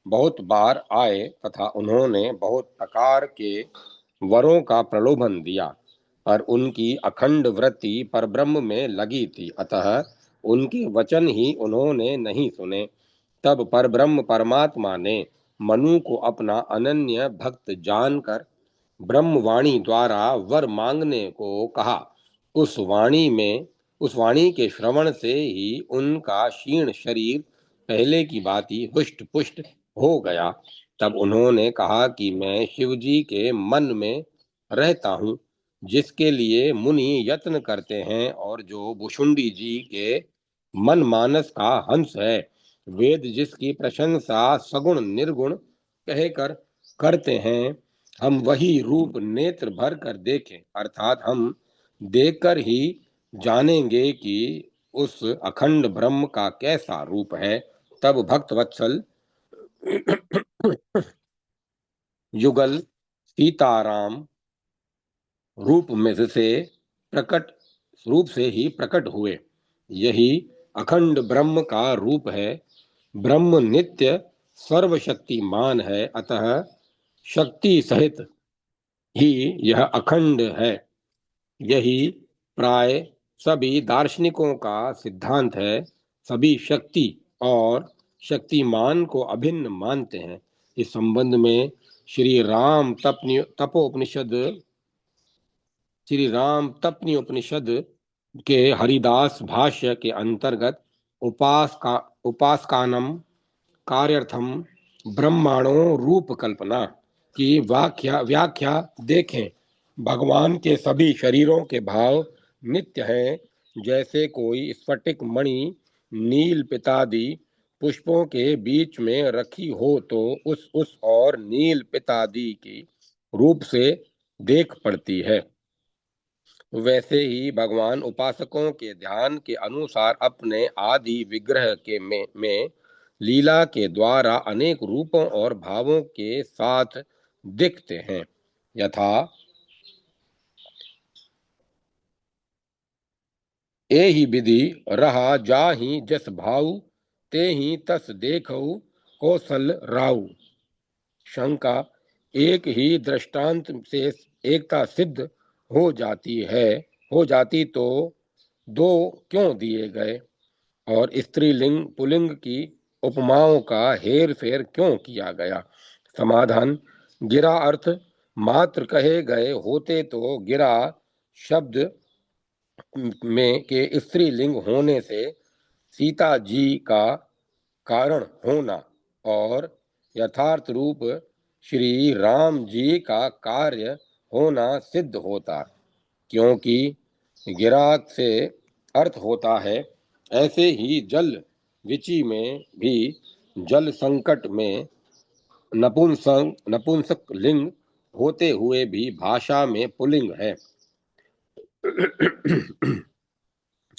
बहुत बार आए तथा उन्होंने बहुत प्रकार के वरों का प्रलोभन दिया, पर उनकी अखंड वृत्ति परब्रह्म में लगी थी, अतः उनके वचन ही उन्होंने नहीं सुने। तब परब्रह्म परमात्मा ने मनु को अपना अनन्य भक्त जानकर ब्रह्मवाणी द्वारा वर मांगने को कहा। उस वाणी में उस वाणी के श्रवण से ही उनका क्षीण शरीर पहले की भांति हुष्ट पुष्ट हो गया। तब उन्होंने कहा कि मैं शिवजी के मन में रहता हूँ, जिसके लिए मुनि यत्न करते हैं और जो भुषुंडी जी के मन मानस का हंस है। वेद जिसकी प्रशंसा सगुण निर्गुण कहकर करते हैं, हम वही रूप नेत्र भर कर देखें, अर्थात हम देखकर ही जानेंगे कि उस अखंड ब्रह्म का कैसा रूप है। तब भक्त वत्सल युगल सीताराम रूप में से प्रकट रूप से ही प्रकट हुए। यही अखंड ब्रह्म का रूप है। ब्रह्म नित्य सर्वशक्तिमान है, अतः शक्ति सहित ही यह अखंड है। यही प्राय सभी दार्शनिकों का सिद्धांत है। सभी शक्ति और शक्तिमान को अभिन्न मानते हैं। इस संबंध में श्री राम तपनी उपनिषद के हरिदास भाष्य के अंतर्गत उपासकानम कार्यार्थम ब्रह्माणो रूप कल्पना की व्याख्या देखें। भगवान के सभी शरीरों के भाव नित्य हैं। जैसे कोई स्फटिक मणि नील पितादि पुष्पों के बीच में रखी हो तो उस और नील पितादि की रूप से देख पड़ती है, वैसे ही भगवान उपासकों के ध्यान के अनुसार अपने आदि विग्रह में लीला के द्वारा अनेक रूपों और भावों के साथ दिखते हैं। यथा ए ही विधि रहा जाहि जस भाऊ, ते ही तस देखऊ कौशल राऊ। शंका एक ही दृष्टांत से एकता सिद्ध हो जाती है, हो जाती तो दो क्यों दिए गए और स्त्रीलिंग पुल्लिंग की उपमाओं का हेर फेर क्यों किया गया? समाधान: गिरा अर्थ मात्र कहे गए होते तो गिरा शब्द में के स्त्रीलिंग होने से सीता जी का कारण होना और यथार्थ रूप श्री राम जी का कार्य होना सिद्ध होता, क्योंकि गिराक से अर्थ होता है। ऐसे ही जल विचि में भी जल संकट में नपुंसक लिंग होते हुए भी भाषा में पुल्लिंग है।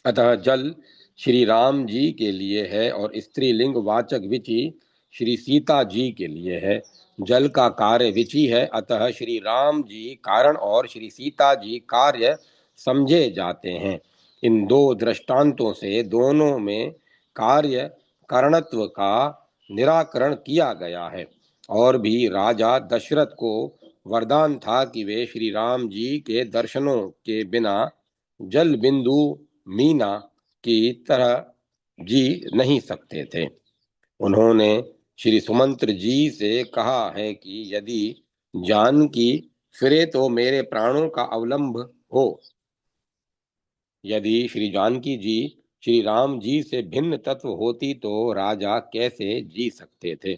अतः जल श्री राम जी के लिए है और स्त्रीलिंग वाचक विचि श्री सीता जी के लिए है। जल का कार्य विचि है, अतः श्री राम जी कारण और श्री सीता जी कार्य समझे जाते हैं। इन दो दृष्टांतों से दोनों में कार्य कारणत्व का निराकरण किया गया है। और भी राजा दशरथ को वरदान था कि वे श्री राम जी के दर्शनों के बिना जल बिंदु मीना की तरह जी नहीं सकते थे। उन्होंने श्री सुमंत्र जी से कहा है कि यदि जानकी फिरे तो मेरे प्राणों का अवलंब हो। यदि श्री जानकी जी श्री राम जी से भिन्न तत्व होती तो राजा कैसे जी सकते थे?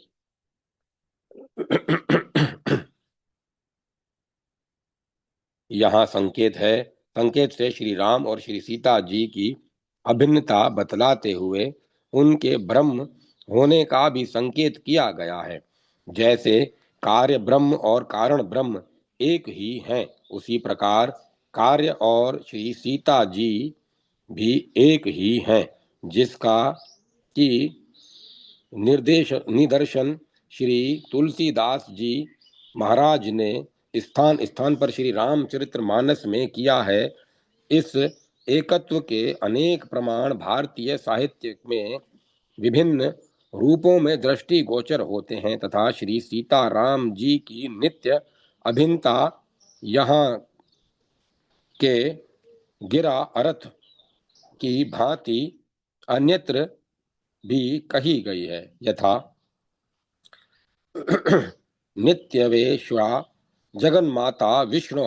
यहाँ संकेत से श्री राम और श्री सीता जी की अभिन्नता बतलाते हुए उनके ब्रह्म होने का भी संकेत किया गया है। जैसे कार्य ब्रह्म और कारण ब्रह्म एक ही हैं, उसी प्रकार कार्य और श्री सीता जी भी एक ही हैं, जिसका की निदर्शन श्री तुलसीदास जी महाराज ने स्थान स्थान पर श्री रामचरितमानस में किया है। इस एकत्व के अनेक प्रमाण भारतीय साहित्य में विभिन्न रूपों में दृष्टिगोचर होते हैं तथा श्री सीता राम जी की नित्य अभिन्नता यहाँ के गिरा अर्थ की भांति अन्यत्र भी कही गई है। यथा नित्यवेश्वा जगन्माता विष्णु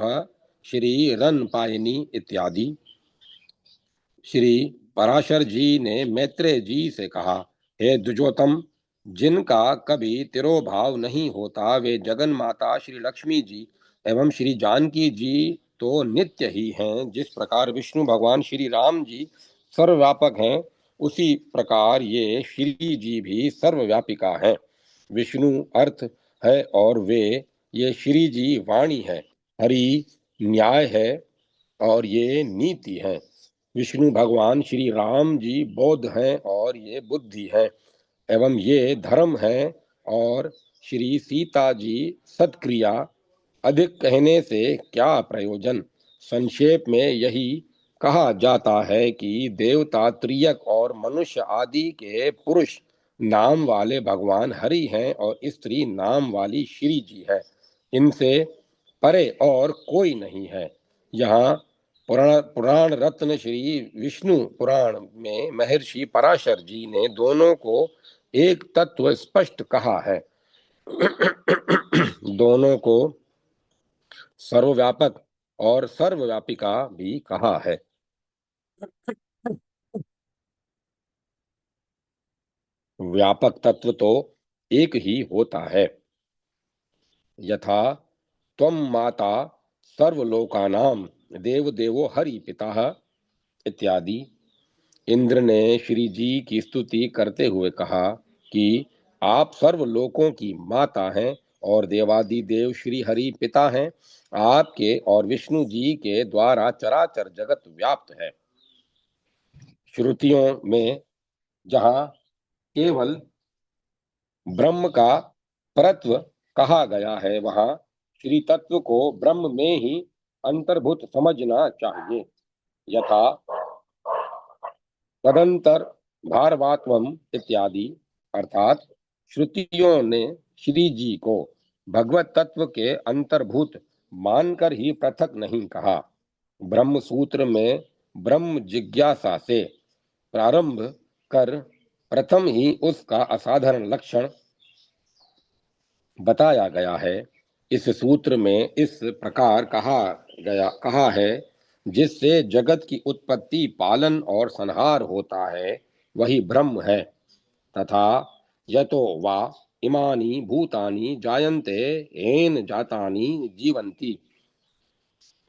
श्रीरन्पायिनी इत्यादि। श्री पराशर जी ने मैत्रेय जी से कहा, हे द्विजोतम, जिनका कभी तिरोभाव नहीं होता वे जगन्माता श्री लक्ष्मी जी एवं श्री जानकी जी तो नित्य ही हैं। जिस प्रकार विष्णु भगवान श्री राम जी सर्वव्यापक हैं, उसी प्रकार ये श्री जी भी सर्वव्यापिका हैं। विष्णु अर्थ है और वे ये श्री जी वाणी है, हरि न्याय है और ये नीति है। विष्णु भगवान श्री राम जी बौद्ध हैं और ये बुद्धि है एवं ये धर्म है और श्री सीता जी सत्क्रिया। अधिक कहने से क्या प्रयोजन? संक्षेप में यही कहा जाता है कि देवता त्रियक और मनुष्य आदि के पुरुष नाम वाले भगवान हरि हैं और स्त्री नाम वाली श्री जी है। इनसे परे और कोई नहीं है। यहाँ पुराण रत्न श्री विष्णु पुराण में महर्षि पराशर जी ने दोनों को एक तत्व स्पष्ट कहा है। दोनों को सर्वव्यापक और सर्वव्यापिका भी कहा है। व्यापक तत्व तो एक ही होता है। यथा त्वं माता सर्वलोकानां देवदेवो हरि पिता इत्यादि। इंद्र ने श्री जी की स्तुति करते हुए कहा कि आप सर्वलोकों की माता हैं और देवादि देव श्री हरि पिता हैं। आपके और विष्णु जी के द्वारा चराचर जगत व्याप्त है। श्रुतियों में जहाँ केवल ब्रह्म का परत्व कहा गया है, वहाँ श्री तत्व को ब्रह्म में ही अंतर्भूत समझना चाहिए। यथा तदंतर भारवात्वम इत्यादि, अर्थात श्रुतियों ने श्री जी को भगवत तत्व के अंतर्भूत मानकर ही पृथक नहीं कहा। ब्रह्म सूत्र में ब्रह्म जिज्ञासा से प्रारंभ कर प्रथम ही उसका असाधारण लक्षण बताया गया है। इस सूत्र में इस प्रकार कहा है, जिससे जगत की उत्पत्ति, पालन और संहार होता है, वही ब्रह्म है। तथा यतो वा इमानि भूतानि जायन्ते येन जातानि जीवन्ति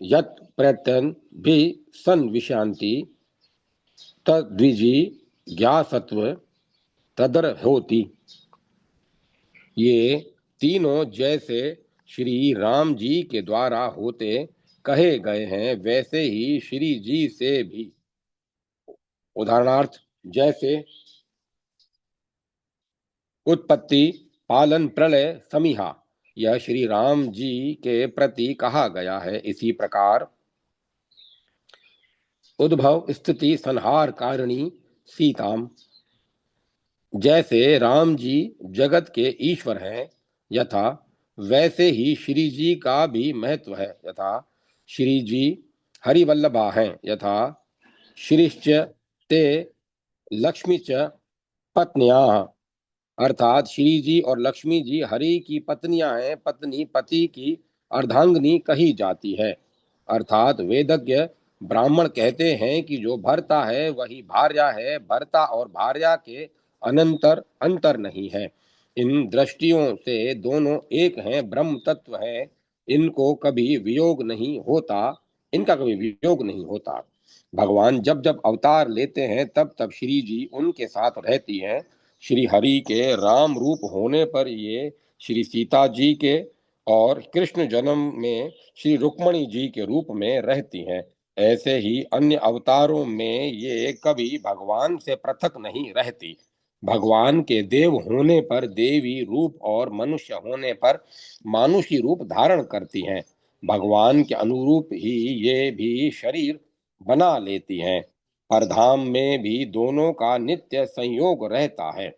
यत् प्रत्यन भी सन विशांति तद्विजी ज्ञासत्व तदर होती। ये तीनों जैसे श्री राम जी के द्वारा होते कहे गए हैं, वैसे ही श्री जी से भी। उदाहरणार्थ, जैसे उत्पत्ति, पालन, प्रलय, समीहा यह श्री राम जी के प्रति कहा गया है, इसी प्रकार उद्भव, स्थिति, संहार कारिणी सीताम जैसे राम जी जगत के ईश्वर हैं, यथा वैसे ही श्री जी का भी महत्व है। यथा श्री जी हरिवल्लभा हैं, यथा श्रीश्च ते लक्ष्मी च पत्नियाः, अर्थात श्री जी और लक्ष्मी जी हरि की पत्नियां हैं। पत्नी पति की अर्धांगिनी कही जाती है। अर्थात वेदज्ञ ब्राह्मण कहते हैं कि जो भर्ता है वही भार्या है, भर्ता और भार्या के अनंतर अंतर नहीं है। इन दृष्टियों से दोनों एक हैं, ब्रह्म तत्व है। इनको कभी वियोग नहीं होता, इनका कभी वियोग नहीं होता। भगवान जब जब अवतार लेते हैं, तब तब श्री जी उनके साथ रहती हैं। श्री हरि के राम रूप होने पर ये श्री सीता जी के और कृष्ण जन्म में श्री रुक्मणी जी के रूप में रहती हैं। ऐसे ही अन्य अवतारों में ये कभी भगवान से पृथक नहीं रहती। भगवान के देव होने पर देवी रूप और मनुष्य होने पर मानुषी रूप धारण करती हैं। भगवान के अनुरूप ही ये भी शरीर बना लेती हैं। परधाम में भी दोनों का नित्य संयोग रहता है।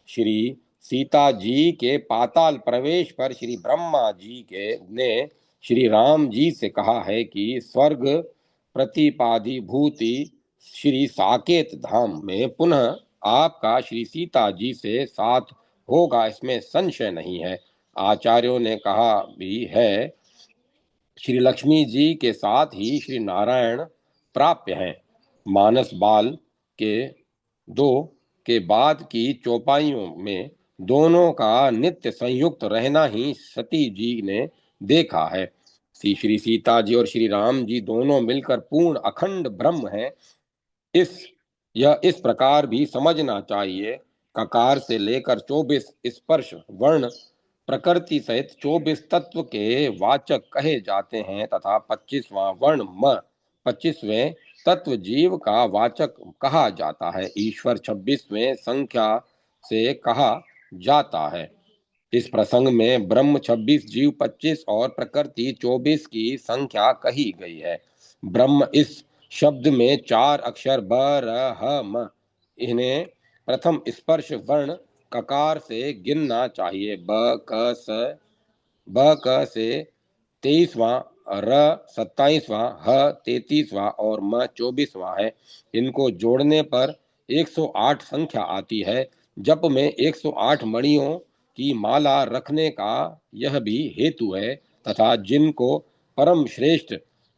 श्री सीता जी के पाताल प्रवेश पर श्री ब्रह्मा जी के ने श्री राम जी से कहा है कि स्वर्ग प्रतिपादी भूति श्री साकेत धाम में पुनः आपका श्री सीता जी से साथ होगा, इसमें संशय नहीं है। आचार्यों ने कहा भी है, श्री लक्ष्मी जी के साथ ही श्री नारायण प्राप्य हैं। मानस बाल के दो के बाद की चौपाइयों में दोनों का नित्य संयुक्त रहना ही सती जी ने देखा है। श्री सीता जी और श्री राम जी दोनों मिलकर पूर्ण अखंड ब्रह्म हैं। इस यह इस प्रकार भी समझना चाहिए, ककार से लेकर 24 स्पर्श वर्ण प्रकृति सहित 24 तत्व के वाचक कहे जाते हैं, तथा 25वां वर्ण म 25वें तत्व जीव का वाचक कहा जाता है। ईश्वर 26वें संख्या से कहा जाता है। इस प्रसंग में ब्रह्म 26, जीव 25 और प्रकृति 24 की संख्या कही गई है। ब्रह्म इस शब्द में 4 अक्षर ब र ह म, इन्हें प्रथम स्पर्श वर्ण ककार से गिनना चाहिए। ब क से 23वां, र 27वां, ह 33वां और म 24वां है। इनको जोड़ने पर 108 संख्या आती है। जप में 108 मणियों की माला रखने का यह भी हेतु है, तथा जिनको परम श्रेष्ठ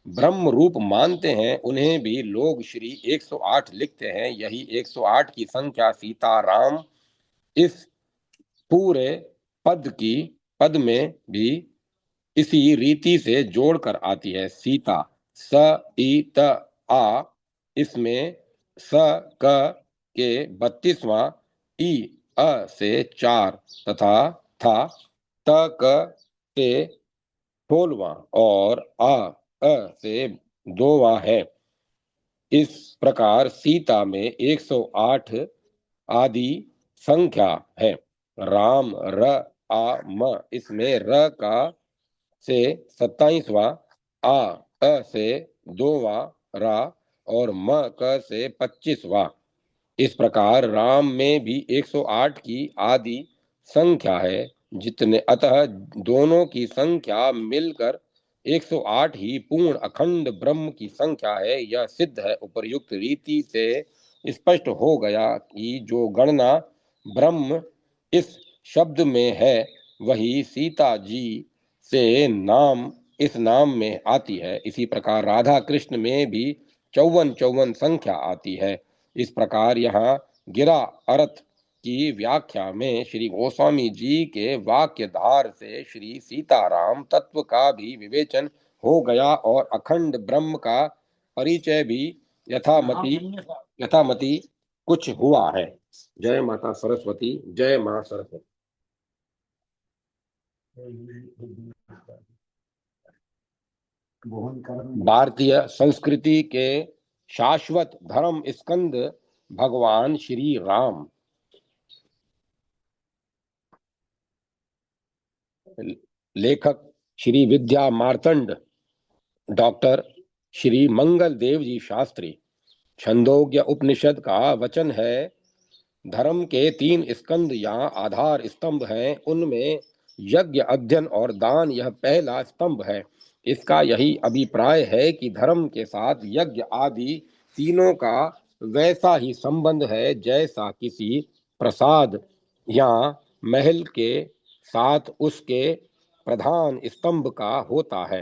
ब्रह्म रूप मानते हैं उन्हें भी लोग श्री 108 लिखते हैं। यही 108 की संख्या सीता राम इस पूरे पद में भी इसी रीति से जोड़कर आती है। सीता स ई त आ, इसमें स क के 32वां, ई अ से 4 तथा था त क से 16वां और आ अ से 2वां है। इस प्रकार सीता में 108 आदि संख्या है। राम र आ म, इसमें र का से 27वां, आ अ से 2वां रा और म क से 25वां। इस प्रकार राम में भी 108 की आदि संख्या है। जितने अतः दोनों की संख्या मिलकर 108 ही पूर्ण अखंड ब्रह्म की संख्या है। यह सिद्ध है, उपर्युक्त रीति से स्पष्ट हो गया कि जो गणना ब्रह्म इस शब्द में है वही सीता जी से नाम इस नाम में आती है। इसी प्रकार राधा कृष्ण में भी 54 संख्या आती है। इस प्रकार यहाँ गिरा अर्थ की व्याख्या में श्री गोस्वामी जी के वाक्य धार से श्री सीताराम तत्व का भी विवेचन हो गया और अखंड ब्रह्म का परिचय भी यथामति यथामति कुछ हुआ है। जय माता सरस्वती, जय मां सरस्वती। भारतीय संस्कृति के शाश्वत धर्म स्कंद भगवान श्री राम। लेखक श्री विद्या मार्तंड, डॉक्टर श्री मंगल देव जी शास्त्री। छंदोग्य उपनिषद का वचन है, धर्म के 3 स्कंद यहाँ आधार स्तंभ हैं, उनमें यज्ञ, अध्ययन और दान यह पहला स्तंभ है। इसका यही अभिप्राय है कि धर्म के साथ यज्ञ आदि तीनों का वैसा ही संबंध है जैसा किसी प्रसाद या महल के साथ उसके प्रधान स्तंभ का होता है।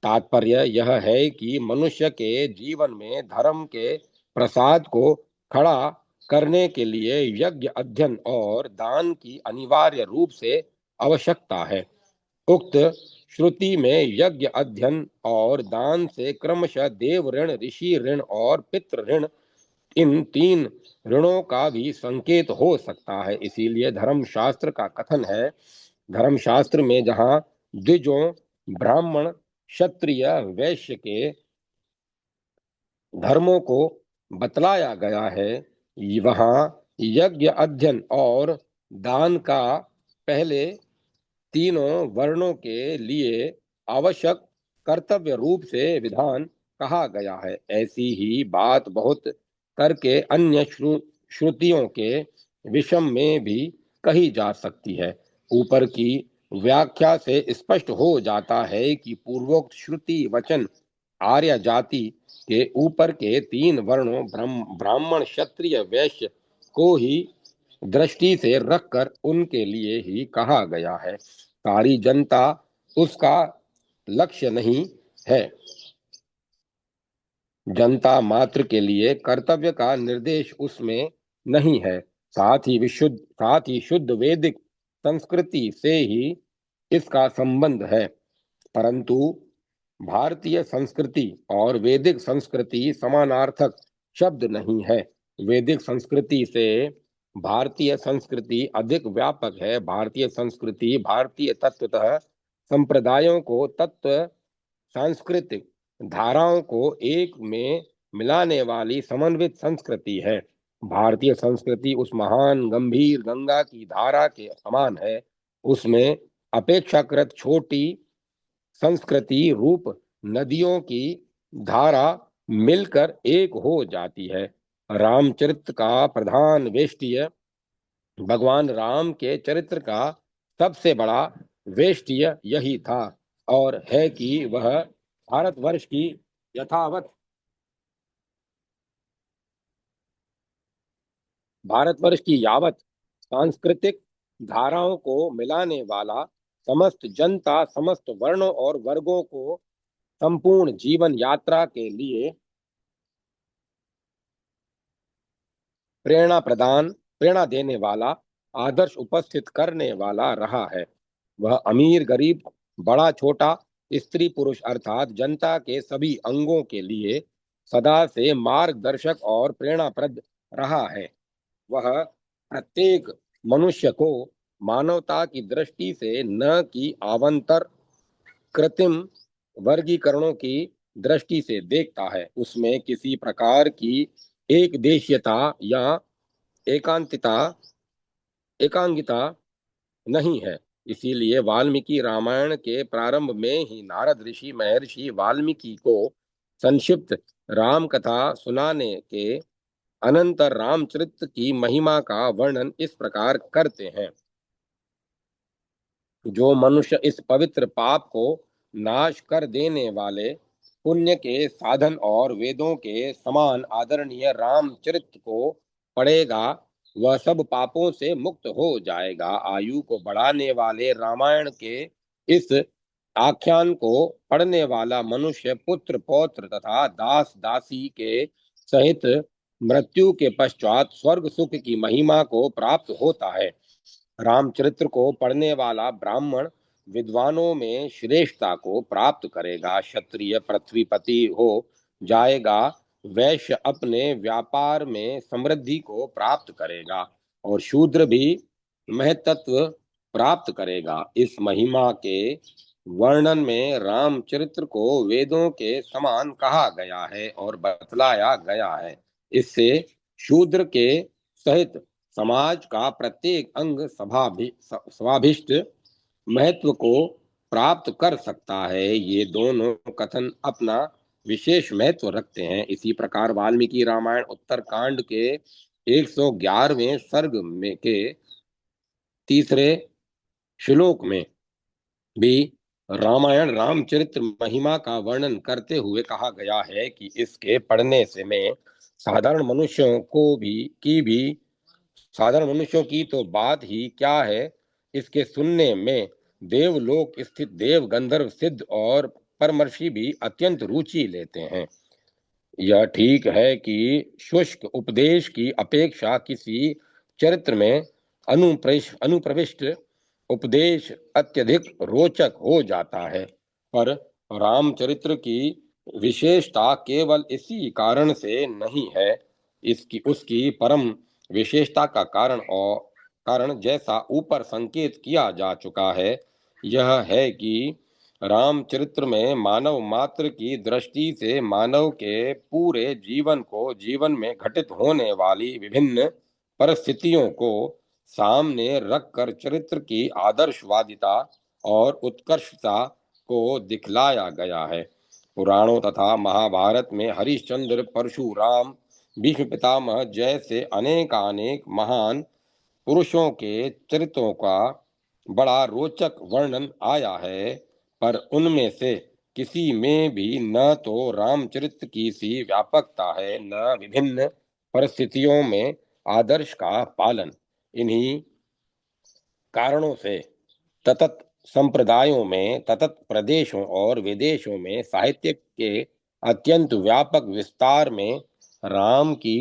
तात्पर्य यह है कि मनुष्य के जीवन में धर्म के प्रसाद को खड़ा करने के लिए यज्ञ, अध्ययन और दान की अनिवार्य रूप से आवश्यकता है। उक्त श्रुति में यज्ञ, अध्ययन और दान से क्रमशः देव ऋण, ऋषि ऋण और पितृ ऋण, इन 3 ऋणों का भी संकेत हो सकता है। इसीलिए धर्मशास्त्र का कथन है, धर्मशास्त्र में जहाँ द्विजों ब्राह्मण, क्षत्रिय, वैश्य के धर्मों को बतलाया गया है, वहाँ यज्ञ, अध्ययन और दान का पहले तीनों वर्णों के लिए आवश्यक कर्तव्य रूप से विधान कहा गया है। ऐसी ही बात बहुत करके अन्य श्रुतियों के विषम में भी कही जा सकती है। ऊपर की व्याख्या से स्पष्ट हो जाता है कि पूर्वोक्त श्रुति वचन आर्य जाति के ऊपर के 3 वर्णों ब्राह्मण, क्षत्रिय, वैश्य को ही दृष्टि से रखकर उनके लिए ही कहा गया है। सारी जनता उसका लक्ष्य नहीं है। जनता मात्र के लिए कर्तव्य का निर्देश उसमें नहीं है। साथ ही शुद्ध वैदिक संस्कृति से ही इसका संबंध है। परंतु भारतीय संस्कृति और वैदिक संस्कृति समानार्थक शब्द नहीं है। वैदिक संस्कृति से भारतीय संस्कृति अधिक व्यापक है। भारतीय संस्कृति भारतीय तत्वतः संप्रदायों को, तत्व सांस्कृतिक धाराओं को एक में मिलाने वाली समन्वित संस्कृति है। भारतीय संस्कृति उस महान गंभीर गंगा की धारा के समान है। उसमें अपेक्षाकृत छोटी संस्कृति रूप नदियों की धारा मिलकर एक हो जाती है। रामचरित्र का प्रधान वेष्टीय भगवान राम के चरित्र का सबसे बड़ा वेष्टीय यही था और है कि वह भारतवर्ष की यथावत भारतवर्ष की यावत सांस्कृतिक धाराओं को मिलाने वाला, समस्त जनता, समस्त वर्णों और वर्गों को संपूर्ण जीवन यात्रा के लिए प्रेरणा देने वाला, आदर्श उपस्थित करने वाला रहा है। वह अमीर गरीब, बड़ा छोटा, स्त्री पुरुष अर्थात जनता के सभी अंगों के लिए सदा से मार्गदर्शक और प्रेरणाप्रद रहा है। वह प्रत्येक मनुष्य को मानवता की दृष्टि से न कि आवंतर कृत्रिम वर्गीकरणों की दृष्टि से देखता है। उसमें किसी प्रकार की एक देशीयता या एकांतिता एकांगिता नहीं है। इसीलिए वाल्मीकि रामायण के प्रारंभ में ही नारद ऋषि महर्षि वाल्मीकि को संक्षिप्त राम कथा सुनाने के अनंतर रामचरित्र की महिमा का वर्णन इस प्रकार करते हैं। जो मनुष्य इस पवित्र पाप को नाश कर देने वाले पुण्य के साधन और वेदों के समान आदरणीय रामचरित को पढ़ेगा वह सब पापों से मुक्त हो जाएगा। आयु को बढ़ाने वाले रामायण के इस आख्यान को पढ़ने वाला मनुष्य पुत्र पौत्र तथा दास दासी के सहित मृत्यु के पश्चात स्वर्ग सुख की महिमा को प्राप्त होता है। रामचरित्र को पढ़ने वाला ब्राह्मण विद्वानों में श्रेष्ठता को प्राप्त करेगा। क्षत्रिय पृथ्वीपति हो जाएगा। वैश्य अपने व्यापार में समृद्धि को प्राप्त करेगा और शूद्र भी महत्त्व प्राप्त करेगा। इस महिमा के वर्णन में रामचरित्र को वेदों के समान कहा गया है और बतलाया गया है। इससे शूद्र के सहित समाज का प्रत्येक अंग स्वाभिष्ट महत्व को प्राप्त कर सकता है। ये दोनों कथन अपना विशेष महत्व रखते हैं। इसी प्रकार वाल्मीकि रामायण उत्तरकांड के 111वें सर्ग में के तीसरे श्लोक में भी रामायण रामचरित्र महिमा का वर्णन करते हुए कहा गया है कि इसके पढ़ने से में साधारण मनुष्यों को भी साधारण मनुष्यों की तो बात ही क्या है, इसके सुनने में देवलोक स्थित देव गंधर्व सिद्ध और परमर्षि भी अत्यंत रुचि लेते हैं। यह ठीक है कि शुष्क उपदेश की अपेक्षा किसी चरित्र में अनुप्रविष्ट उपदेश अत्यधिक रोचक हो जाता है, पर रामचरित्र की विशेषता केवल इसी कारण से नहीं है। इसकी उसकी परम विशेषता का कारण जैसा ऊपर संकेत किया जा चुका है यह है कि रामचरित्र में मानव मात्र की दृष्टि से मानव के पूरे जीवन में घटित होने वाली विभिन्न परिस्थितियों को सामने रखकर चरित्र की आदर्शवादिता और उत्कर्षता को दिखलाया गया है। पुराणों तथा महाभारत में हरिश्चंद्र परशुराम भीष्म पितामह जैसे अनेकानेक महान पुरुषों के चरित्रों का बड़ा रोचक वर्णन आया है, पर उनमें से किसी में भी न तो रामचरित्र की सी व्यापकता है न विभिन्न परिस्थितियों में आदर्श का पालन। इन्हीं कारणों से ततत संप्रदायों में, ततत प्रदेशों और विदेशों में साहित्य के अत्यंत व्यापक विस्तार में राम की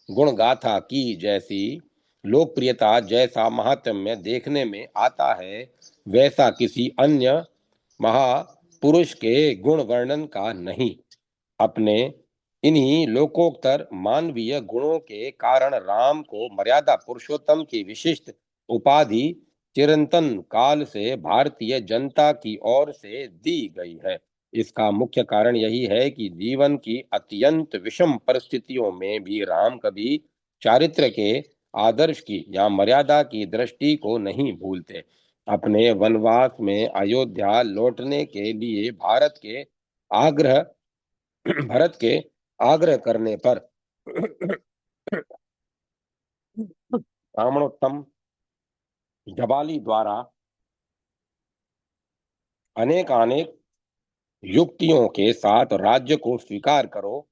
गुणगाथा की जैसी लोकप्रियता, जैसा महात्म्य देखने में आता है, वैसा किसी अन्य महापुरुष के गुण वर्णन का नहीं। अपने इन्हीं लोकोत्तर मानवीय गुणों के कारण राम को मर्यादा पुरुषोत्तम की विशिष्ट उपाधि चिरंतन काल से भारतीय जनता की ओर से दी गई है। इसका मुख्य कारण यही है कि जीवन की अत्यंत विषम परिस्थितियों में भी राम कभी चारित्र के आदर्श की या मर्यादा की दृष्टि को नहीं भूलते। अपने वनवास में अयोध्या लौटने के लिए आग्रह भरत के आग्रह करने पर ब्राह्मणोत्तम जबाली द्वारा अनेक युक्तियों के साथ राज्य को स्वीकार करो,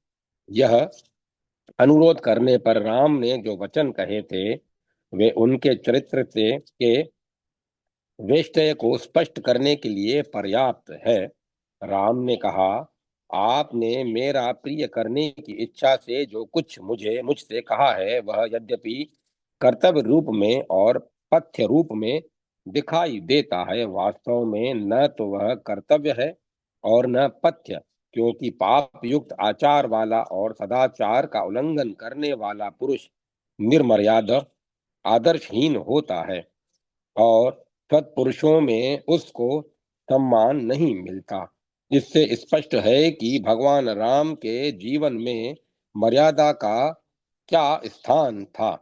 यह अनुरोध करने पर राम ने जो वचन कहे थे वे उनके चरित्र से के वेष्टय को स्पष्ट करने के लिए पर्याप्त है। राम ने कहा, आपने मेरा प्रिय करने की इच्छा से जो कुछ मुझसे कहा है वह यद्यपि कर्तव्य रूप में और पथ्य रूप में दिखाई देता है, वास्तव में न तो वह कर्तव्य है और न पथ्य, क्योंकि पाप युक्त आचार वाला और सदाचार का उल्लंघन करने वाला पुरुष निर्मर्यादा आदर्शहीन होता है और सत्पुरुषों में उसको सम्मान नहीं मिलता। इससे स्पष्ट है कि भगवान राम के जीवन में मर्यादा का क्या स्थान था।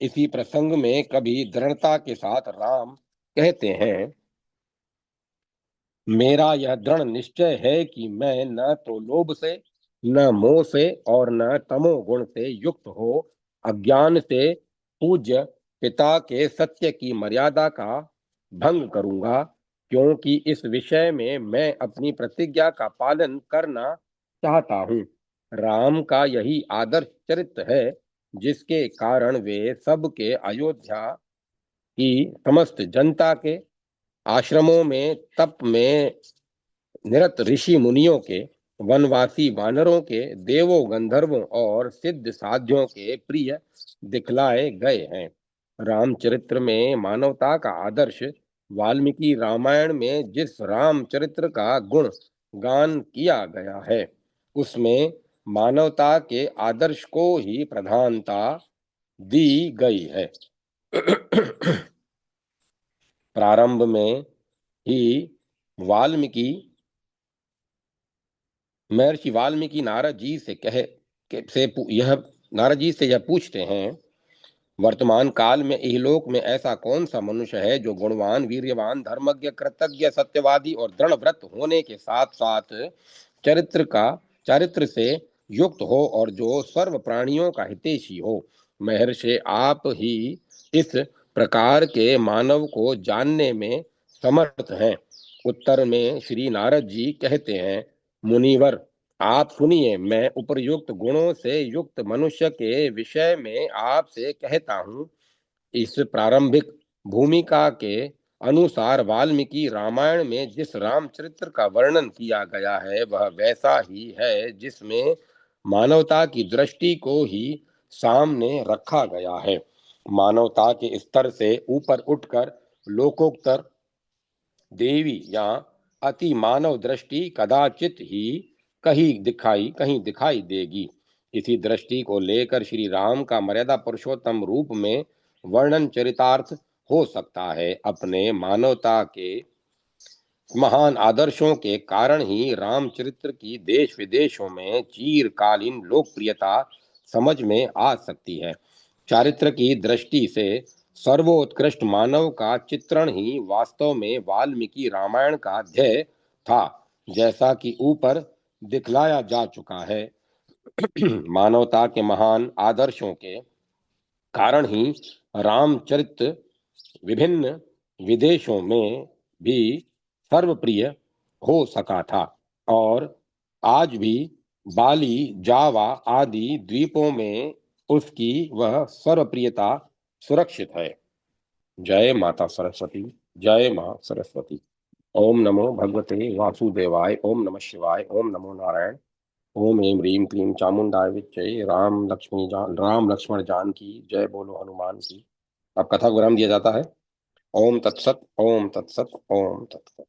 इसी प्रसंग में कभी दृढ़ता के साथ राम कहते हैं, मेरा यह दृढ़ निश्चय है कि मैं न तो लोभ से, न मोह से और न तमोगुण से युक्त हो अज्ञान से पूज्य पिता के सत्य की मर्यादा का भंग करूंगा। क्योंकि इस विषय में मैं अपनी प्रतिज्ञा का पालन करना चाहता हूँ। राम का यही आदर्श चरित्र है जिसके कारण वे सबके अयोध्या की समस्त जनता के आश्रमों में, तप में निरत ऋषि मुनियों के, वनवासी वानरों के, देवों गंधर्वों और सिद्ध साध्यों के प्रिय दिखलाए गए हैं। रामचरित्र में मानवता का आदर्श, वाल्मीकि रामायण में जिस रामचरित्र का गुण गान किया गया है उसमें मानवता के आदर्श को ही प्रधानता दी गई है। प्रारंभ में ही वाल्मीकि महर्षि वाल्मीकि नारद जी से कहे यह नारद जी से यह पूछते हैं, वर्तमान काल में इहलोक में ऐसा कौन सा मनुष्य है जो गुणवान, वीर्यवान, धर्मज्ञ, कृतज्ञ, सत्यवादी और दृढ़ व्रत होने के साथ साथ चारित्र से युक्त हो और जो सर्व प्राणियों का हितैषी हो। महर्षि आप ही इस प्रकार के मानव को जानने में समर्थ हैं। उत्तर में श्री नारद जी कहते हैं, मुनिवर आप सुनिए, मैं उपरयुक्त गुणों से युक्त मनुष्य के विषय में आपसे कहता हूँ। इस प्रारंभिक भूमिका के अनुसार वाल्मीकि रामायण में जिस रामचरित्र का वर्णन किया गया है वह वैसा ही है जिसमें मानवता की दृष्टि को ही सामने रखा गया है। मानवता के स्तर से ऊपर उठकर लोकोत्तर देवी या अति मानव दृष्टि कदाचित ही कहीं दिखाई देगी। इसी दृष्टि को लेकर श्री राम का मर्यादा पुरुषोत्तम रूप में वर्णन चरितार्थ हो सकता है। अपने मानवता के महान आदर्शों के कारण ही रामचरित्र की देश विदेशों में चिरकालीन लोकप्रियता समझ में आ सकती है। चारित्र की दृष्टि से सर्वोत्कृष्ट मानव का चित्रण ही वास्तव में वाल्मीकि रामायण का ध्येय था। जैसा कि ऊपर दिखलाया जा चुका है, मानवता के महान आदर्शों के कारण ही रामचरित्र विभिन्न विदेशों में भी सर्वप्रिय हो सका था और आज भी बाली, जावा आदि द्वीपों में उसकी वह सर्वप्रियता सुरक्षित है। जय माता सरस्वती। जय मां सरस्वती। ओम नमो भगवते वासुदेवाय। ओम नमः शिवाय। ओम नमो नारायण। ओम ऐं ह्रीं क्लीं चामुंडाय विच्चे राम लक्ष्मण जान की जय। बोलो हनुमान की। अब कथा को विराम दिया जाता है। ओम तत्सत। ओम तत्सत। ओम तत्सत।